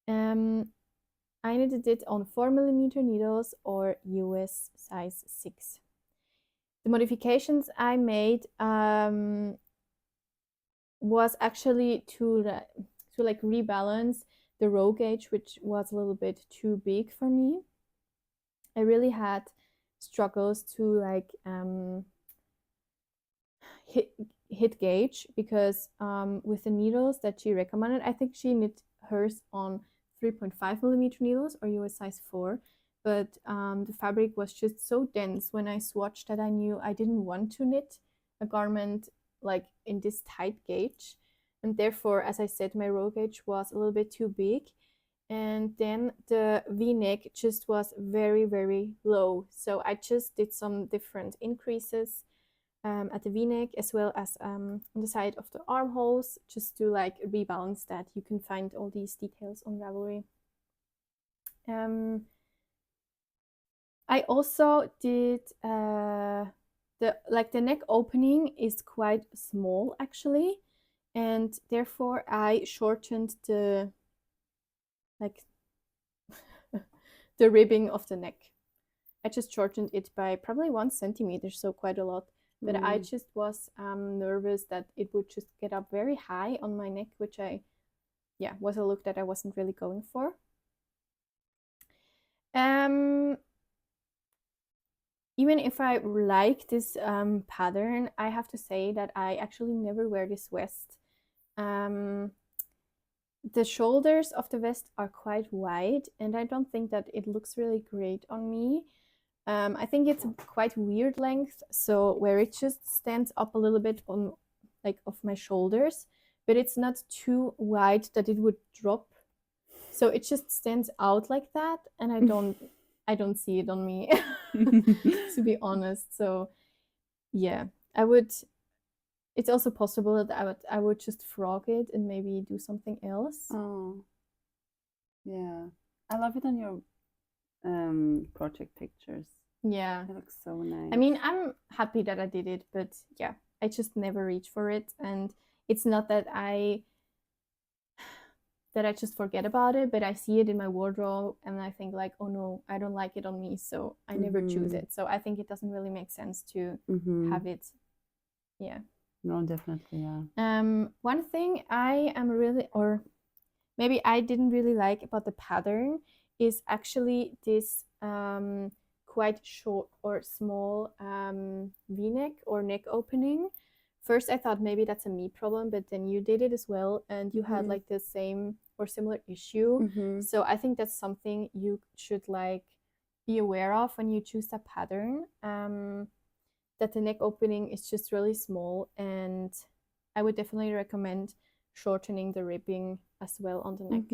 I knitted it on 4mm needles or US size 6. the modifications I made was actually to like rebalance the row gauge, which was a little bit too big for me. I really had struggles to like hit gauge, because with the needles that she recommended, I think she knit hers on 3.5 millimeter needles or US size 4, but the fabric was just so dense when I swatched that I knew I didn't want to knit a garment like in this tight gauge, and therefore, as I said, my row gauge was a little bit too big, and then the v-neck just was very, very low, so I just did some different increases at the v-neck, as well as on the side of the armholes, just to like rebalance that. You can find all these details on Ravelry. I also did the neck opening is quite small actually, and therefore I shortened the like the ribbing of the neck. I just shortened it by probably 1 centimeter, so quite a lot. But I just was nervous that it would just get up very high on my neck, which was a look that I wasn't really going for. Even if I like this pattern, I have to say that I actually never wear this vest. The shoulders of the vest are quite wide, and I don't think that it looks really great on me. I think it's a quite weird length, so where it just stands up a little bit on like of my shoulders, but it's not too wide that it would drop. So it just stands out like that, and I don't see it on me, to be honest. So yeah, it's also possible that I would just frog it and maybe do something else. Oh, yeah, I love it on your project pictures. Yeah, it looks so nice. I mean, I'm happy that I did it, but yeah, I just never reach for it, and it's not that I just forget about it, but I see it in my wardrobe and I think like, oh no, I don't like it on me, so I never choose it. So I think it doesn't really make sense to have it. Yeah. No, definitely, yeah. One thing I am really, or maybe I didn't really like about the pattern is actually this quite short or small v-neck or neck opening. First I thought maybe that's a me problem, but then you did it as well, and you had like the same or similar issue. So I think that's something you should like be aware of when you choose that pattern, that the neck opening is just really small, and I would definitely recommend shortening the ribbing as well on the neck.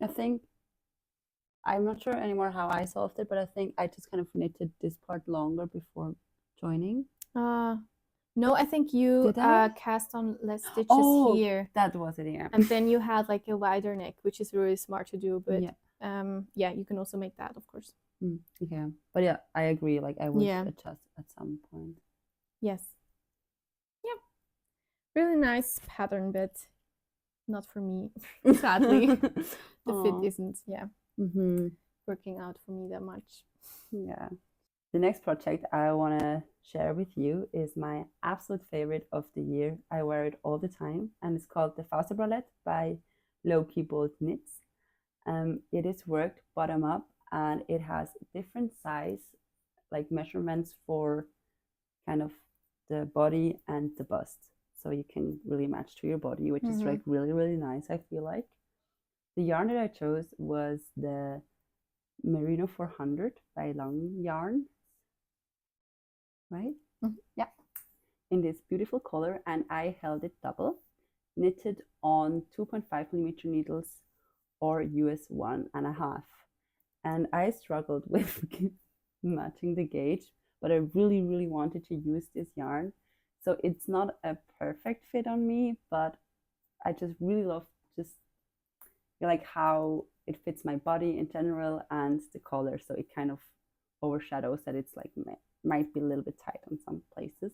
I think, I'm not sure anymore how I solved it, but I think I just kind of knitted this part longer before joining. No, I think you cast on less stitches here. That was it, yeah. And then you had like a wider neck, which is really smart to do. But yeah, you can also make that, of course. Yeah, but yeah, I agree. Like I would adjust at some point. Yes. Yeah. Really nice pattern, but not for me, sadly. The fit isn't, working out for me that much. Yeah. The next project I want to share with you is my absolute favorite of the year. I wear it all the time, and it's called the Fausta bralette by Low-Key Bold Knits. It is worked bottom up, and it has different size like measurements for kind of the body and the bust, so you can really match to your body, which is like really, really nice. I feel like the yarn that I chose was the Merino 400 by Lyon, right? Yeah, in this beautiful color, and I held it double, knitted on 2.5 millimeter needles or US 1.5, and I struggled with matching the gauge, but I really, really wanted to use this yarn. So it's not a perfect fit on me, but I just really love just like how it fits my body in general and the color. So it kind of overshadows that it's like might be a little bit tight on some places.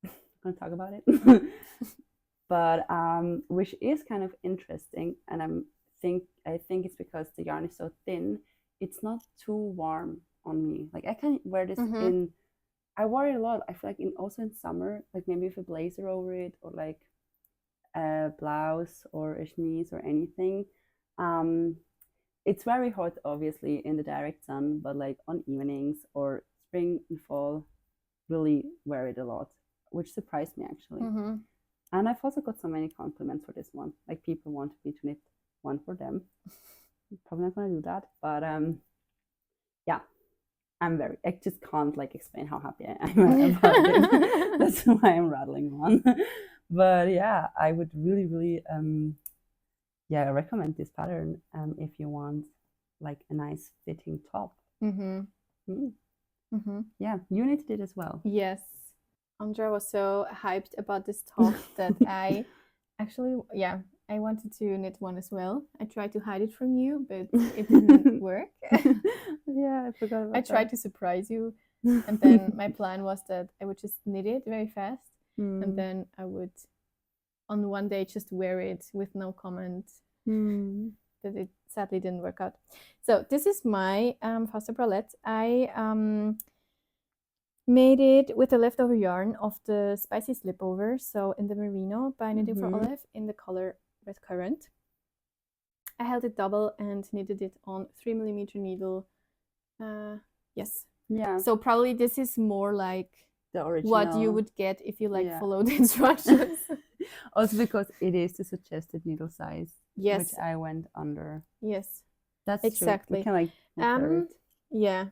I'm gonna talk about it. But which is kind of interesting, and I think it's because the yarn is so thin, it's not too warm on me. Like I can wear this in I wore it a lot. I feel like also in summer, like maybe with a blazer over it, or like a blouse or a chemise or anything. Um, it's very hot, obviously, in the direct sun, but like on evenings or spring and fall, really wear it a lot, which surprised me actually. Mm-hmm. And I've also got so many compliments for this one. Like people wanted me to knit one for them. I'm probably not gonna do that, but yeah, I just can't like explain how happy I am about it. That's why I'm rattling on. But yeah, I would really, really yeah, I recommend this pattern if you want like a nice fitting top. Mm-hmm. Mm. Mm-hmm. Yeah, you knitted it as well. Yes. Andra was so hyped about this top that I actually, yeah, I wanted to knit one as well. I tried to hide it from you, but it didn't work. Yeah, I forgot about I tried to surprise you. And then my plan was that I would just knit it very fast. And then I would, on one day, just wear it with no comment. But it sadly didn't work out. So this is my fausta bralette. I made it with the leftover yarn of the spicy slipover, so in the merino by Knitting for Olive in the color red currant. I held it double and knitted it on 3mm needle. Yes. Yeah. So probably this is more like the original. What you would get if you like follow the instructions. Also because it is the suggested needle size. Yes. Which I went under. Yes. That's exactly. True. We can like yeah.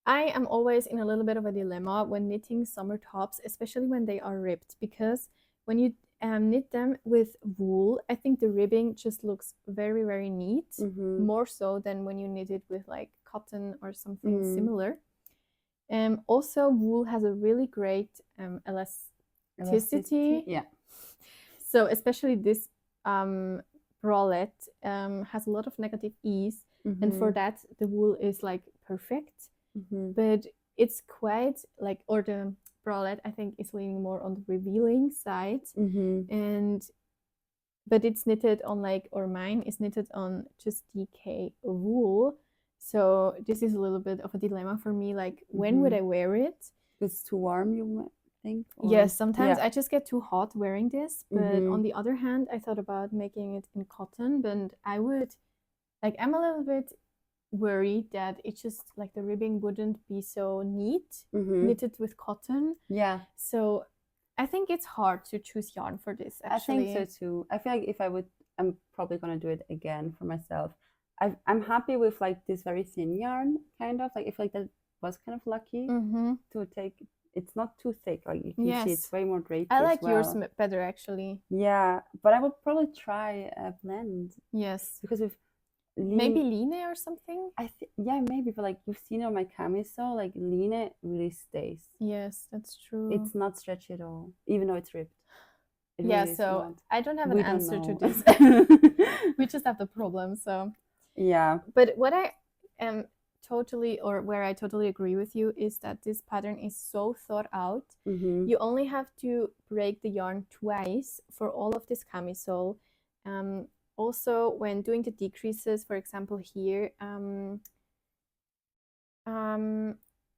I am always in a little bit of a dilemma when knitting summer tops, especially when they are ribbed, because when you knit them with wool, I think the ribbing just looks very, very neat, more so than when you knit it with like cotton or something similar. Also, wool has a really great elasticity. Yeah. So especially this bralette has a lot of negative ease, and for that the wool is like perfect. But it's quite like, or the bralette I think is leaning more on the revealing side, but it's knitted on like, or mine is knitted on just DK wool. So this is a little bit of a dilemma for me. Like, when would I wear it? It's too warm, you think? Or? Yes, sometimes I just get too hot wearing this. But on the other hand, I thought about making it in cotton, but I would, like, I'm a little bit worried that it's just like the ribbing wouldn't be so neat knitted with cotton. Yeah. So I think it's hard to choose yarn for this, actually. I think so too. I feel like if I would, I'm probably gonna do it again for myself. I'm happy with like this very thin yarn, kind of like I feel like that was kind of lucky to take. It's not too thick, like you can see it's way more drapey. I like yours better, actually. Yeah, but I would probably try a blend. Yes, because with maybe line or something. Yeah, maybe, but like you've seen on my camisole, like line really stays. Yes, that's true. It's not stretchy at all, even though it's ripped. Yeah, really so I don't have an answer to this. We just have the problem. So yeah. But what I am totally, or where I totally agree with you, is that this pattern is so thought out. You only have to break the yarn twice for all of this camisole. Also, when doing the decreases, for example, here,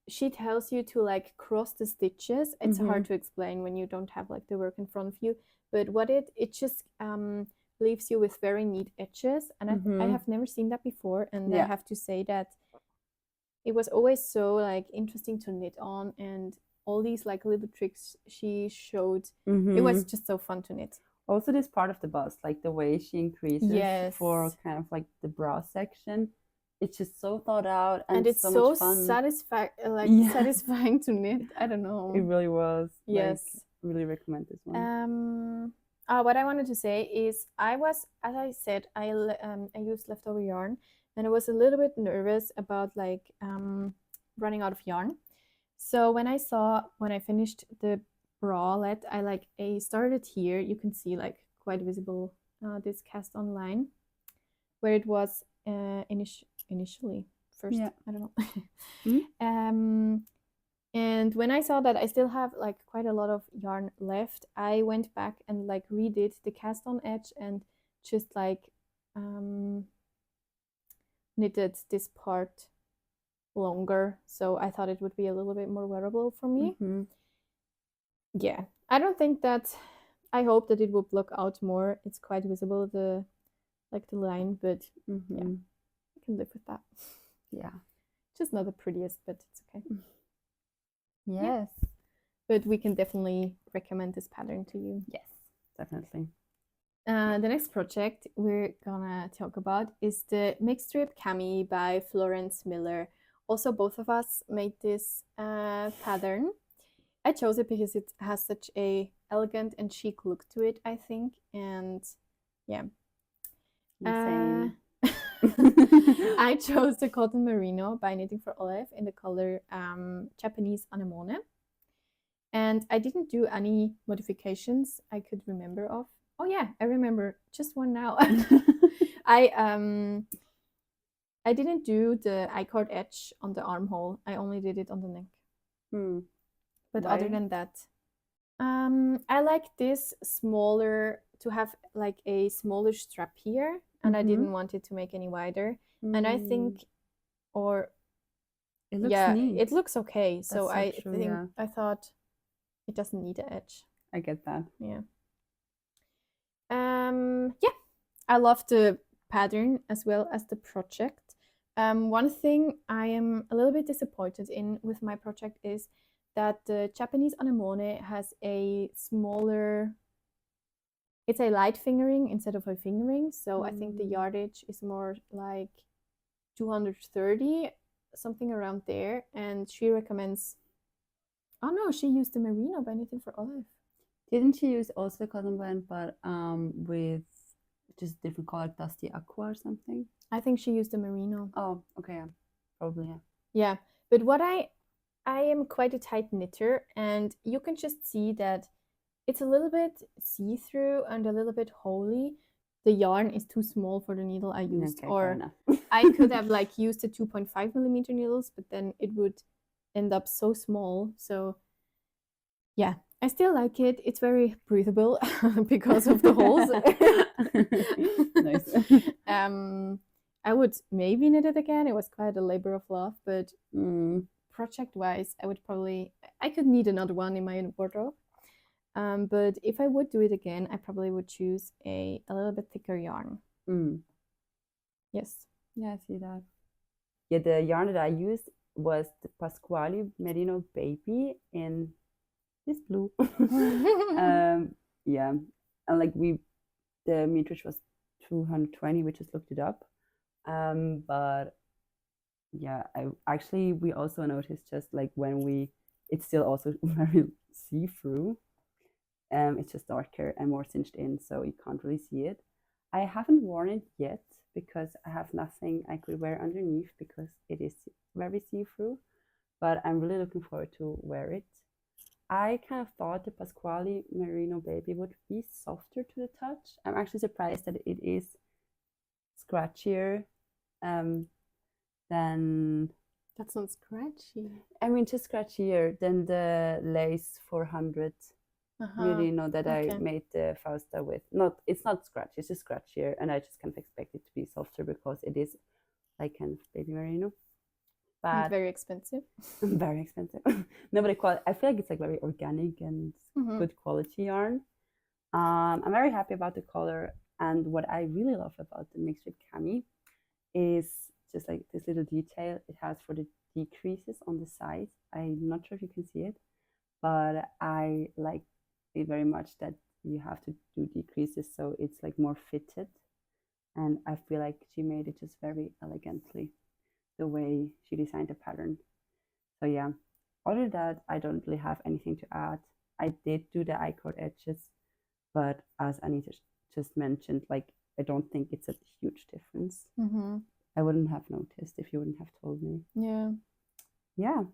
she tells you to like cross the stitches. It's hard to explain when you don't have like the work in front of you, but what it just leaves you with very neat edges, and I have never seen that before, and I have to say that it was always so like interesting to knit on, and all these like little tricks she showed, it was just so fun to knit. Also, this part of the bust, like the way she increases for kind of like the bra section, it's just so thought out, and it's so much fun. Satisfying to knit. I don't know. It really was. Yes, like, really recommend this one. What I wanted to say is, I was, as I said, I used leftover yarn, and I was a little bit nervous about like running out of yarn. So when I finished the bralette, I started here. You can see like quite visible this cast on line where it was initially first. I don't know. And when I saw that I still have like quite a lot of yarn left, I went back and like redid the cast on edge and just like knitted this part longer, so I thought it would be a little bit more wearable for me. Yeah, I don't think that, I hope that it will block out more. It's quite visible, the line, but yeah, I can live with that. Yeah, just not the prettiest, but it's okay. Yes. Yeah. But we can definitely recommend this pattern to you. Yes, definitely. The next project we're gonna talk about is the mixed strip cami by Florence Miller. Also, both of us made this pattern. I chose it because it has such a elegant and chic look to it, I think, and yeah. Insane. I chose the cotton merino by Knitting for Olive in the color Japanese anemone. And I didn't do any modifications I could remember of. Oh yeah, I remember just one now. I didn't do the I-cord edge on the armhole. I only did it on the neck. But Why? other than that, I like this smaller, to have like a smaller strap here, and I didn't want it to make any wider. And I think, or it looks neat. it looks okay. That's so I true, think yeah. I thought it doesn't need an edge. I get that. Yeah. Yeah, I love the pattern as well as the project. One thing I am a little bit disappointed in with my project is that the Japanese anemone has a smaller, it's a light fingering instead of a fingering. So I think the yardage is more like 230, something around there. And she recommends, oh no, she used the merino by Knitting for Olive. Didn't she use also cotton blend, but with just different color, like dusty aqua or something? I think she used the merino. Oh, okay, yeah, probably, yeah. Yeah, but what I am quite a tight knitter, and you can just see that it's a little bit see-through and a little bit holey. The yarn is too small for the needle I used, Okay, or I could have like used the 2.5 millimeter needles, but then it would end up so small. So yeah, I still like it. It's very breathable because of the holes. Nice. I would maybe knit it again. It was quite a labor of love, but project-wise, I could need another one in my wardrobe. But if I would do it again, I probably would choose a little bit thicker yarn. Yes. Yeah, I see that. Yeah, the yarn that I used was the Pasquale Merino Baby in this blue. Yeah, and like the meterage was 220. We just looked it up. But yeah, we also noticed just like it's still also very see-through. It's just darker and more cinched in, so you can't really see it. I haven't worn it yet because I have nothing I could wear underneath because it is very see-through, but I'm really looking forward to wear it. I kind of thought the Pasquale Merino Baby would be softer to the touch. I'm actually surprised that it is scratchier than... That's not scratchy. I mean, just scratchier than the Lace 400 merino that I made the fausta with. It's not scratchy, it's just scratchier, and I just kind of expect it to be softer because it is like kind of baby merino. But and very expensive. Very expensive. No, but I feel like it's like very organic and good quality yarn. I'm very happy about the color, and what I really love about the mixed strip cami is just like this little detail it has for the decreases on the sides. I'm not sure if you can see it, but I like it very much that you have to do decreases so it's like more fitted, and I feel like she made it just very elegantly the way she designed the pattern. So yeah, other than that, I don't really have anything to add. I did do the I-cord edges, but as Anita just mentioned, like I don't think it's a huge difference. I wouldn't have noticed if you wouldn't have told me. Yeah.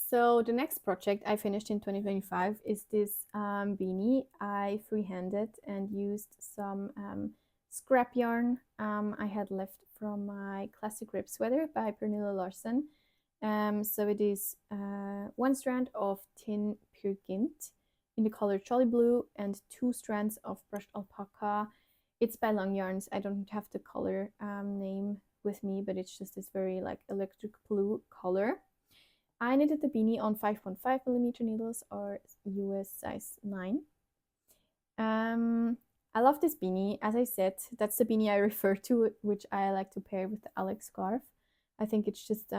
So the next project I finished in 2025 is this beanie. I freehanded and used some scrap yarn I had left from my classic rib sweater by Pernilla Larsen. So it is one strand of tin pure gint in the color jolly blue and 2 strands of brushed alpaca. It's by Long Yarns. I don't have the color name with me, but it's just this very like electric blue color. I knitted the beanie on 5.5 millimeter needles, or US size 9. I love this beanie. As I said, that's the beanie I refer to, which I like to pair with the Alex scarf. I think it's just,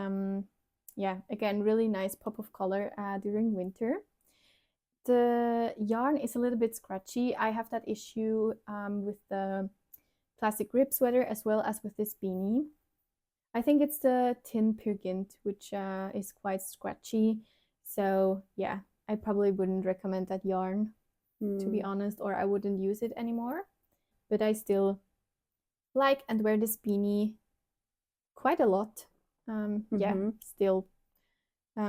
yeah, again, really nice pop of color during winter. The yarn is a little bit scratchy. I have that issue with the plastic grip sweater as well as with this beanie. I think it's the tin purgint, which is quite scratchy. So yeah, I probably wouldn't recommend that yarn, to be honest, or I wouldn't use it anymore. But I still like and wear this beanie quite a lot. Yeah, still.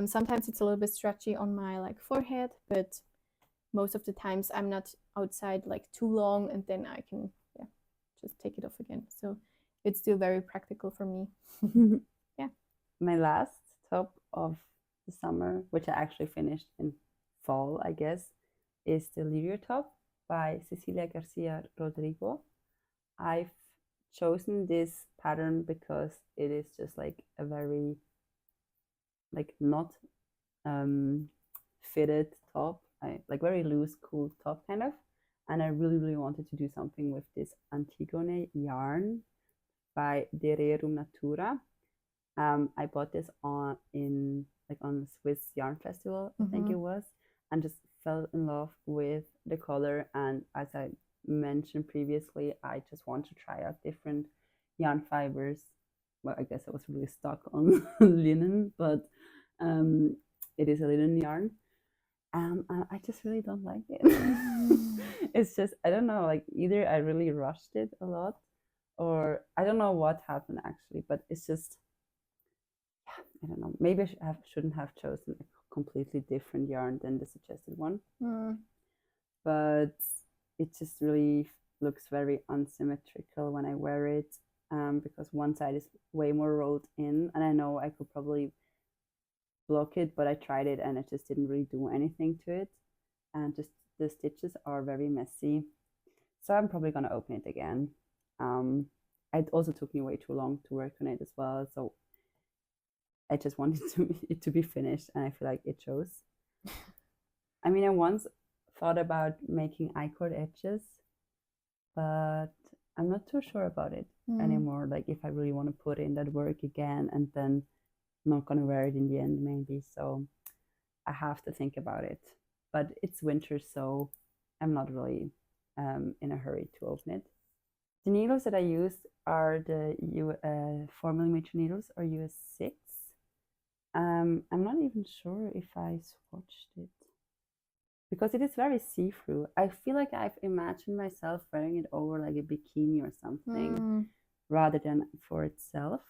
Sometimes it's a little bit stretchy on my like forehead, but most of the times I'm not outside like too long, and then I can just take it off again. So it's still very practical for me. Yeah. My last top of the summer, which I actually finished in fall, I guess, is the lirio top by Cecilia Garcia Rodrigo. I've chosen this pattern because it is just like a very like not fitted top, like very loose, cool top kind of. And I really wanted to do something with this Antigone yarn by Dererum Natura. I bought this on Swiss Yarn Festival, I think it was, and just fell in love with the color. And as I mentioned previously, I just want to try out different yarn fibers. Well, I guess I was really stuck on linen, but it is a linen yarn. I just really don't like it. It's just, I don't know, like either I really rushed it a lot, or I don't know what happened actually, but it's just, I don't know, maybe I shouldn't have chosen a completely different yarn than the suggested one. But it just really looks very unsymmetrical when I wear it, because one side is way more rolled in, and I know I could probably block it, but I tried it and it just didn't really do anything to it, and just the stitches are very messy. So I'm probably gonna open it again. It also took me way too long to work on it as well, so I just wanted it to be finished, and I feel like it shows. I mean, I once thought about making I-cord edges, but I'm not too sure about it anymore. Like if I really want to put in that work again and then not gonna wear it in the end maybe. So I have to think about it. But it's winter, so I'm not really in a hurry to open it. The needles that I use are the 4mm needles, or US 6. I'm not even sure if I swatched it, because it is very see-through. I feel like I've imagined myself wearing it over like a bikini or something, rather than for itself.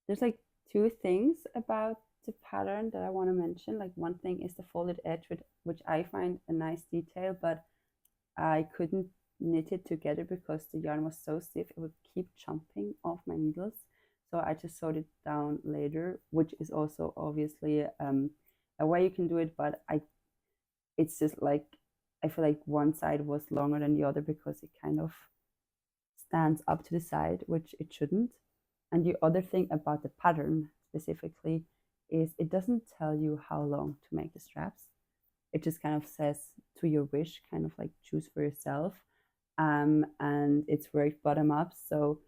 There's like two things about the pattern that I want to mention. Like one thing is the folded edge, which I find a nice detail, but I couldn't knit it together because the yarn was so stiff it would keep jumping off my needles. So I just sewed it down later, which is also obviously a way you can do it, but it's just like I feel like one side was longer than the other because it kind of stands up to the side, which it shouldn't. And the other thing about the pattern specifically is it doesn't tell you how long to make the straps. It just kind of says to your wish, kind of like choose for yourself. And it's worked bottom up. So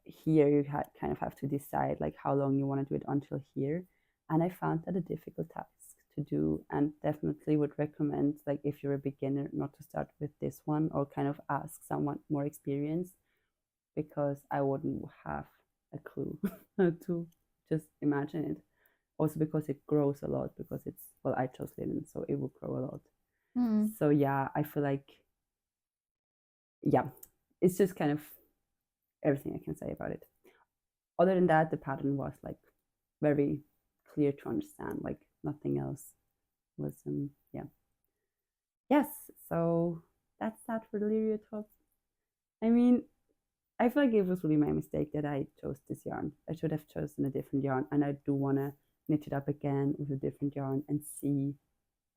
here you kind of have to decide like how long you want to do it until here. And I found that a difficult task to do, and definitely would recommend, like if you're a beginner, not to start with this one, or kind of ask someone more experienced, because I wouldn't have a clue how to just imagine it. Also because it grows a lot, because it's, well, I chose linen, so it will grow a lot. So yeah, I feel like, yeah, it's just kind of everything I can say about it. Other than that, the pattern was like very clear to understand, like nothing else was, yeah. Yes, so that's that for the lirio top. I mean, I feel like it was really my mistake that I chose this yarn. I should have chosen a different yarn, and I do want to knit it up again with a different yarn and see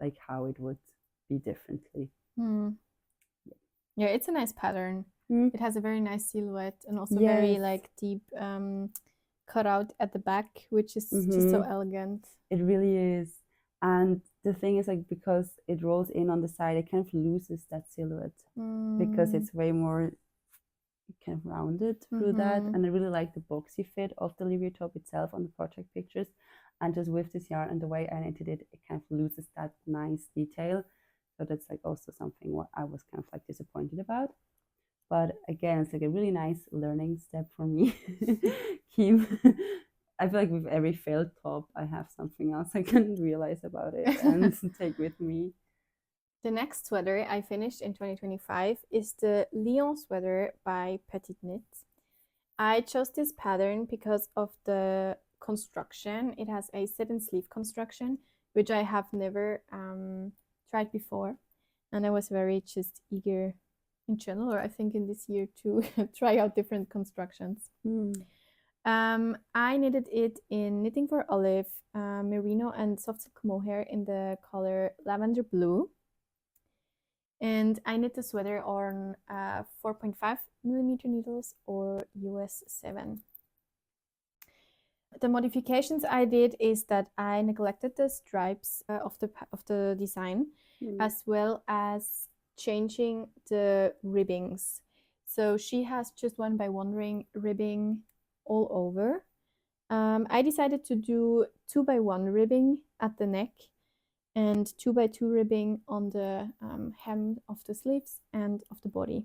like how it would be differently. Yeah, it's a nice pattern. It has a very nice silhouette and also very Yes. like deep cutout at the back, which is just so elegant. It really is. And the thing is, like, because it rolls in on the side, it kind of loses that silhouette because it's way more kind of rounded through that. And I really like the boxy fit of the lirio top itself on the project pictures. And just with this yarn and the way I knitted it, it kind of loses that nice detail. So that's like also something what I was kind of like disappointed about. But again, it's like a really nice learning step for me. Keep. I feel like with every failed top, I have something else I can realize about it and take with me. The next sweater I finished in 2025 is the Lyon sweater by Petite Knits. I chose this pattern because of the construction. It has a sit-in sleeve construction, which I have never tried before. And I was very just eager in general, or I think in this year, to try out different constructions. I knitted it in Knitting for Olive, merino and soft silk mohair in the color lavender blue. And I knit the sweater on 4.5 millimeter needles or US 7. The modifications I did is that I neglected the stripes of the design, as well as changing the ribbings. So she has just 1x1 ribbing all over. I decided to do 2x1 ribbing at the neck and 2x2 ribbing on the hem of the sleeves and of the body.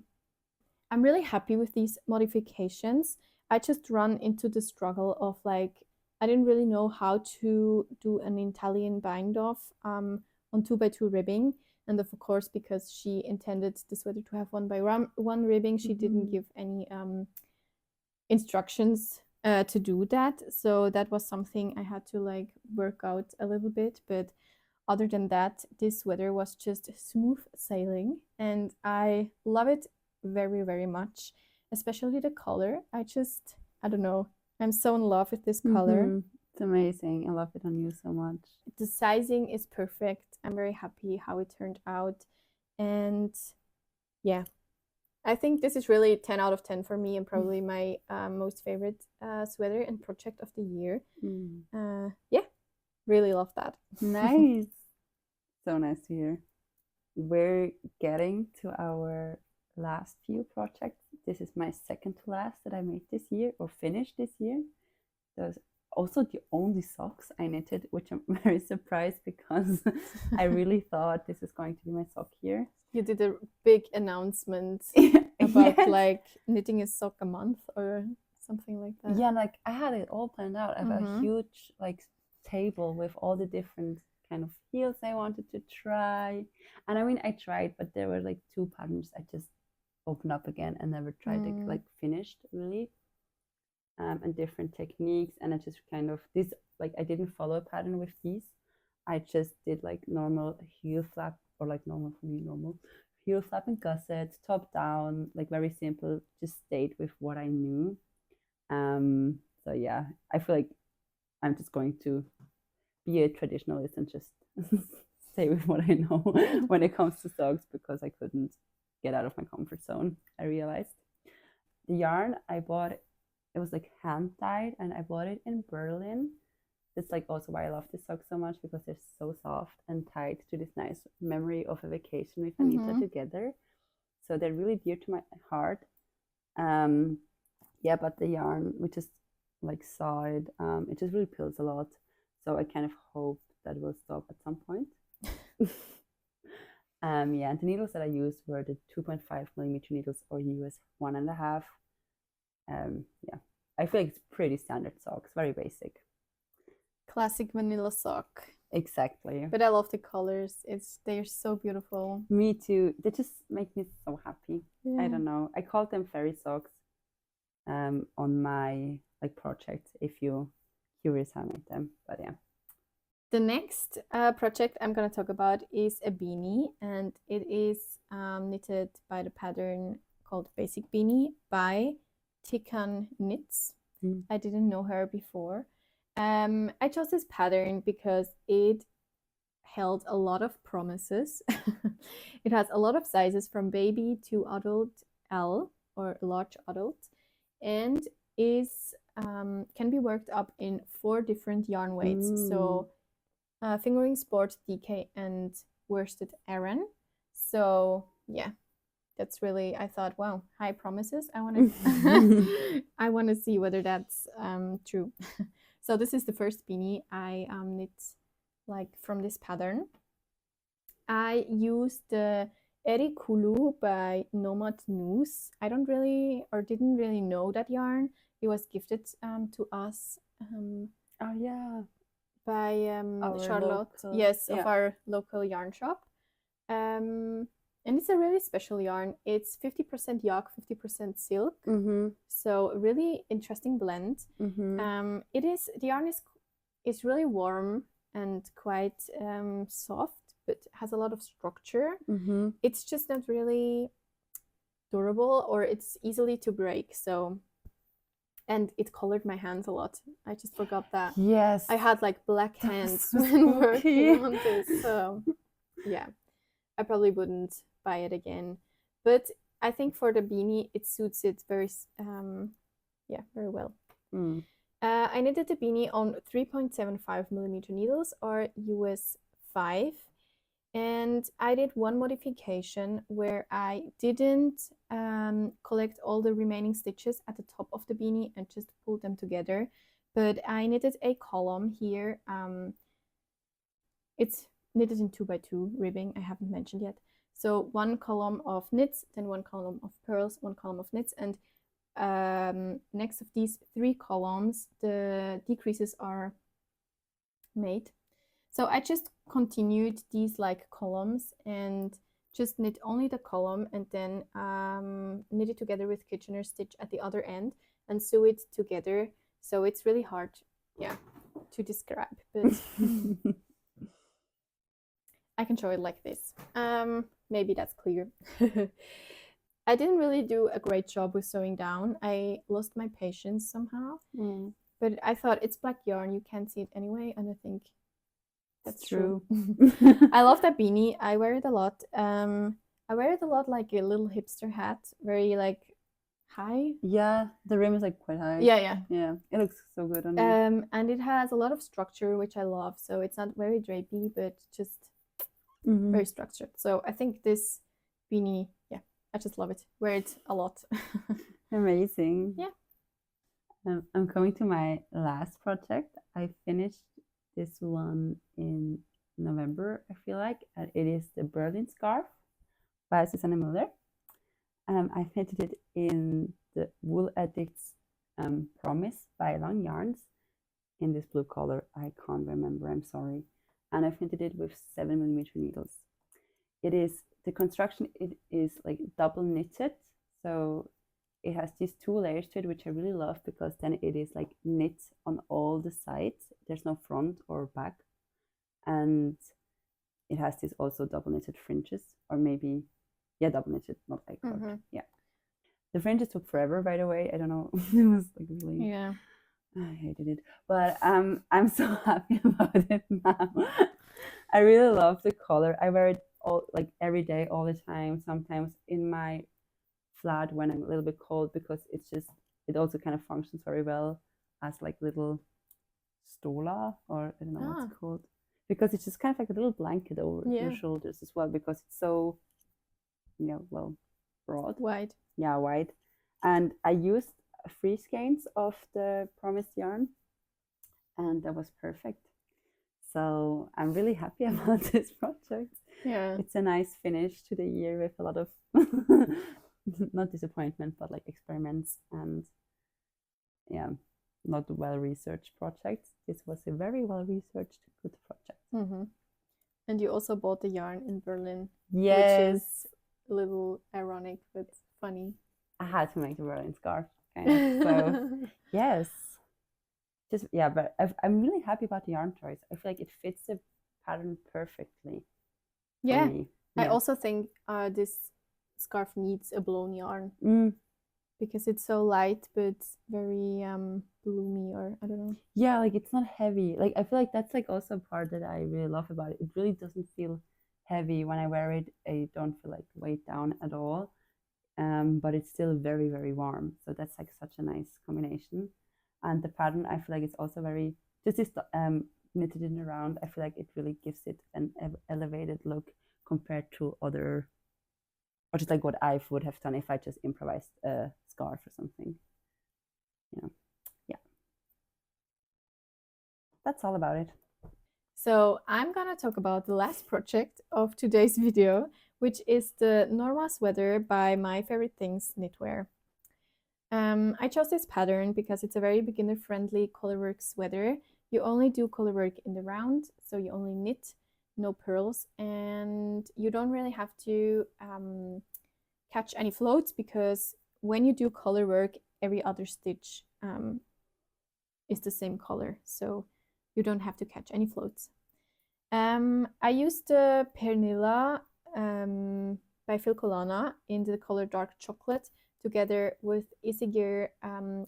I'm really happy with these modifications. I just run into the struggle of like, I didn't really know how to do an Italian bind off on 2x2 ribbing. And of course, because she intended the sweater to have 1x1 ribbing, she didn't give any instructions to do that. So that was something I had to like work out a little bit. But other than that, this sweater was just smooth sailing and I love it very, very much, especially the color. I don't know, I'm so in love with this color. It's amazing. I love it on you so much. The sizing is perfect. I'm very happy how it turned out. And yeah, I think this is really 10 out of 10 for me and probably my most favorite sweater and project of the year. Yeah, really love that. Nice. So nice to hear. We're getting to our last few projects. This is my second to last that I made this year or finished this year. There's also the only socks I knitted, which I'm very surprised because I really thought this is going to be my sock year. You did a big announcement about like knitting a sock a month or something like that. Yeah, like I had it all planned out. I have a huge like table with all the different kind of heels I wanted to try. And I mean, I tried, but there were like 2 patterns I just opened up again and never tried it like finished really. And different techniques. And I just kind of this like I didn't follow a pattern with these. I just did like normal heel flap or like normal for me, normal heel flap and gusset, top down, like very simple, just stayed with what I knew. So yeah, I feel like I'm just going to be a traditionalist and just stay with what I know when it comes to socks because I couldn't get out of my comfort zone, I realized. The yarn I bought, it was like hand dyed and I bought it in Berlin. That's like also why I love this sock so much because they're so soft and tied to this nice memory of a vacation with Anita together. So they're really dear to my heart. Yeah, but the yarn, we just like saw it, it just really pills a lot. So I kind of hope that will stop at some point. Yeah, and the needles that I used were the 2.5 millimeter needles or US 1.5. Yeah, I feel like it's pretty standard socks, very basic. Classic vanilla sock. Exactly. But I love the colors. They're so beautiful. Me too. They just make me so happy. Yeah. I don't know. I called them fairy socks on my like project if you're curious how I made them. But yeah. The next project I'm going to talk about is a beanie, and it is knitted by the pattern called Basic Beanie by Tikan Knits. I didn't know her before. I chose this pattern because it held a lot of promises. It has a lot of sizes from baby to adult L. or large adult, and is can be worked up in 4 different yarn weights. So fingering sport, DK, and worsted Aran. So yeah, that's really, I thought, wow, high promises. I want to I want to see whether that's true. So this is the first beanie I knit like from this pattern. I used the Erikulu by Nomad News. I don't really, or didn't really know that yarn. It was gifted to us. Oh yeah, by Charlotte. Local, yes, yeah. Of our local yarn shop. And it's a really special yarn. It's 50% yak, 50% silk. So a really interesting blend. It is, the yarn is really warm and quite soft, but has a lot of structure. It's just not really durable, or it's easily to break. So, and it colored my hands a lot. I just forgot that. Yes, I had like black hands when working on this. So yeah, I probably wouldn't buy it again. But I think for the beanie, it suits it very well. I knitted the beanie on 3.75 millimeter needles, or US 5. And I did one modification where I didn't collect all the remaining stitches at the top of the beanie and just pulled them together. But I knitted a column here. It's knitted in 2x2 ribbing, I haven't mentioned yet. So 1 column of knits, then 1 column of purls, 1 column of knits, and next of these 3 columns, the decreases are made. So I just continued these like columns and just knit only the column, and then knit it together with Kitchener stitch at the other end and sew it together. So it's really hard, to describe, but I can show it like this. Maybe that's clear. I didn't really do a great job with sewing down. I lost my patience somehow, but I thought it's black yarn, you can't see it anyway, and I think that's true. I love that beanie. I wear it a lot. I wear it a lot like a little hipster hat, very like high. Yeah, the rim is like quite high. Yeah. It looks so good on you. And it has a lot of structure, which I love. So it's not very drapey, but just very structured. So I think this beanie, I just love it. Wear it a lot. Amazing. Yeah. I'm coming to my last project. I finished this one in November, I feel like, and it is the Berlin scarf by Susanne Müller. I knitted it in the Wool Addicts Promise by Long Yarns in this blue color. I can't remember, I'm sorry. And I've knitted it with 7 millimeter needles. It is, the construction, it is like double knitted, so it has these 2 layers to it, which I really love, because then it is like knit on all the sides. There's no front or back. And it has this also double knitted fringes, or maybe, double knitted, not like yeah. The fringes took forever, by the way. I don't know. It was like really, I hated it. But I'm so happy about it now. I really love the color. I wear it all, like every day, all the time, sometimes in my flat when I'm a little bit cold, because it's just, it also kind of functions very well as like little stola, or I don't know what's it called, because it's just kind of like a little blanket over your shoulders as well, because it's so broad, wide. And I used free skeins of the Promised yarn, and that was perfect. So I'm really happy about this project. It's a nice finish to the year with a lot of not disappointment, but like experiments, and not well-researched projects. This was a very well-researched, good project. And you also bought the yarn in Berlin. Yes. Which is a little ironic, but funny. I had to make the Berlin scarf, kind of. So yes. Just but I'm really happy about the yarn choice. I feel like it fits the pattern perfectly. For me. I also think this scarf needs a blown yarn, because it's so light but very bloomy, or I don't know. Yeah, like it's not heavy. Like I feel like that's like also a part that I really love about it. It really doesn't feel heavy when I wear it. I don't feel like weighed down at all. but it's still very, very warm. So that's like such a nice combination. And the pattern, I feel like it's also very, just this knitted in around, I feel like it really gives it an elevated look compared to other, or just like what I would have done if I just improvised a scarf or something. Yeah. That's all about it. So I'm gonna talk about the last project of today's video, which is the Norma sweater by My Favorite Things Knitwear. I chose this pattern because it's a very beginner-friendly colorwork sweater. You only do colorwork in the round, so you only knit, no purls, and you don't really have to catch any floats, because when you do colorwork, every other stitch is the same color, so you don't have to catch any floats. I used the Pernilla by Filcolana in the color Dark Chocolate, together with Isigir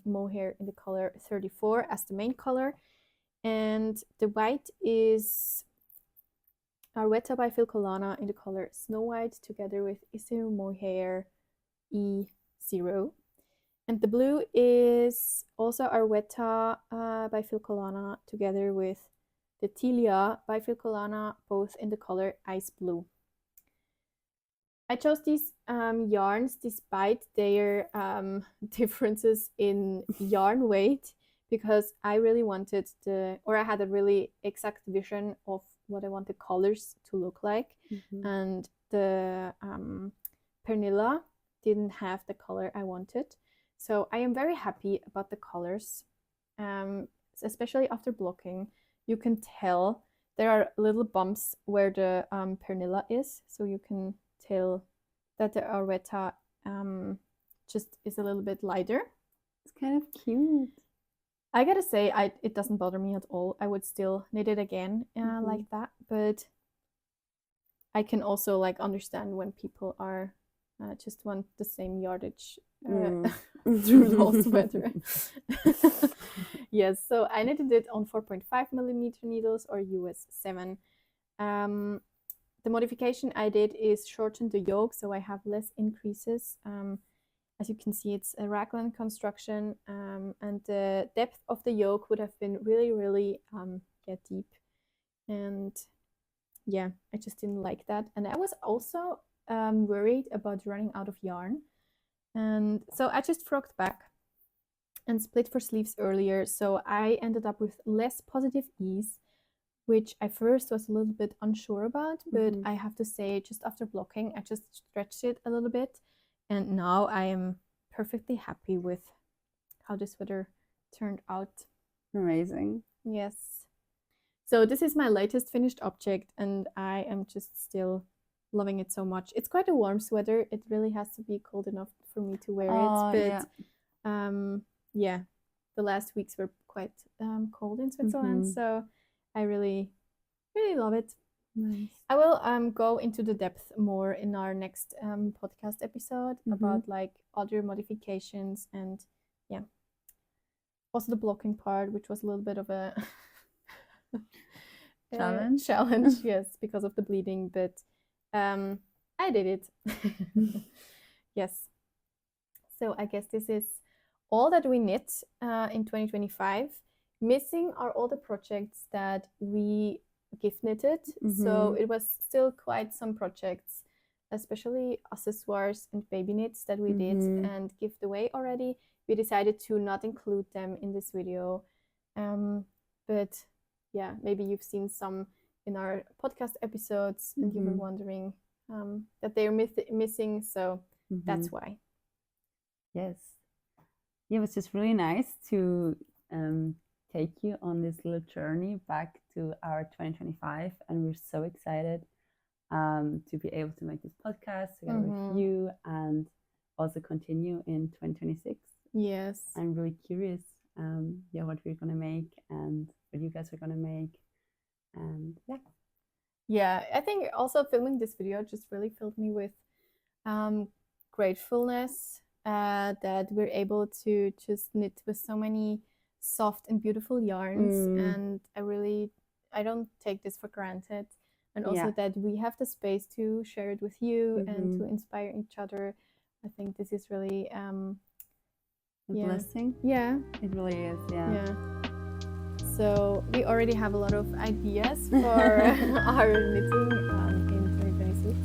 mohair in the color 34 as the main color. And the white is Arwetta by Filcolana in the color Snow White, together with Isigir mohair E0. And the blue is also Arwetta by Filcolana, together with the Tilia by Filcolana, both in the color Ice Blue. I chose these yarns despite their differences in yarn weight, because I really wanted I had a really exact vision of what I want the colors to look like. And the Pernilla didn't have the color I wanted. So I am very happy about the colors, especially after blocking. You can tell there are little bumps where the Pernilla is, so you can tell that the Arwetta just is a little bit lighter. It's kind of cute. I gotta say, it doesn't bother me at all. I would still knit it again like that, but I can also like understand when people are just want the same yardage through the whole sweater. Yes, so I knitted it on 4.5mm needles, or US 7. The modification I did is shorten the yoke, so I have less increases. As you can see, it's a raglan construction, and the depth of the yoke would have been really, really deep. And yeah, I just didn't like that. And I was also worried about running out of yarn. And so I just frocked back and split for sleeves earlier. So I ended up with less positive ease, which I first was a little bit unsure about, but I have to say, just after blocking, I just stretched it a little bit, and now I am perfectly happy with how this sweater turned out. Amazing. Yes. So this is my latest finished object, and I am just still loving it so much. It's quite a warm sweater. It really has to be cold enough for me to wear it, but yeah, the last weeks were quite cold in Switzerland, so I really, really love it. Nice. I will go into the depth more in our next podcast episode about like other modifications, and yeah, also the blocking part, which was a little bit of a challenge, yes, because of the bleeding, but I did it. Yes. So I guess this is all that we knit in 2025. Missing are all the projects that we gift knitted. So it was still quite some projects, especially accessoires and baby knits that we did and gift away already. We decided to not include them in this video, but yeah, maybe you've seen some in our podcast episodes and you were wondering that they're missing, so that's why. Yes. Yeah, it was just really nice to take you on this little journey back to our 2025, and we're so excited to be able to make this podcast together with you and also continue in 2026. Yes. I'm really curious what we're gonna make and what you guys are gonna make, and yeah, I think also filming this video just really filled me with gratefulness that we're able to just knit with so many soft and beautiful yarns, and I don't take this for granted, and also that we have the space to share it with you and to inspire each other I think this is really a blessing. Yeah, it really is. Yeah. So we already have a lot of ideas for our knitting in 2026.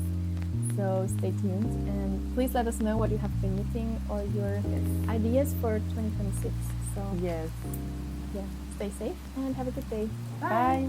So stay tuned and please let us know what you have been knitting or your ideas for 2026. So yes, yeah, stay safe and have a good day. bye.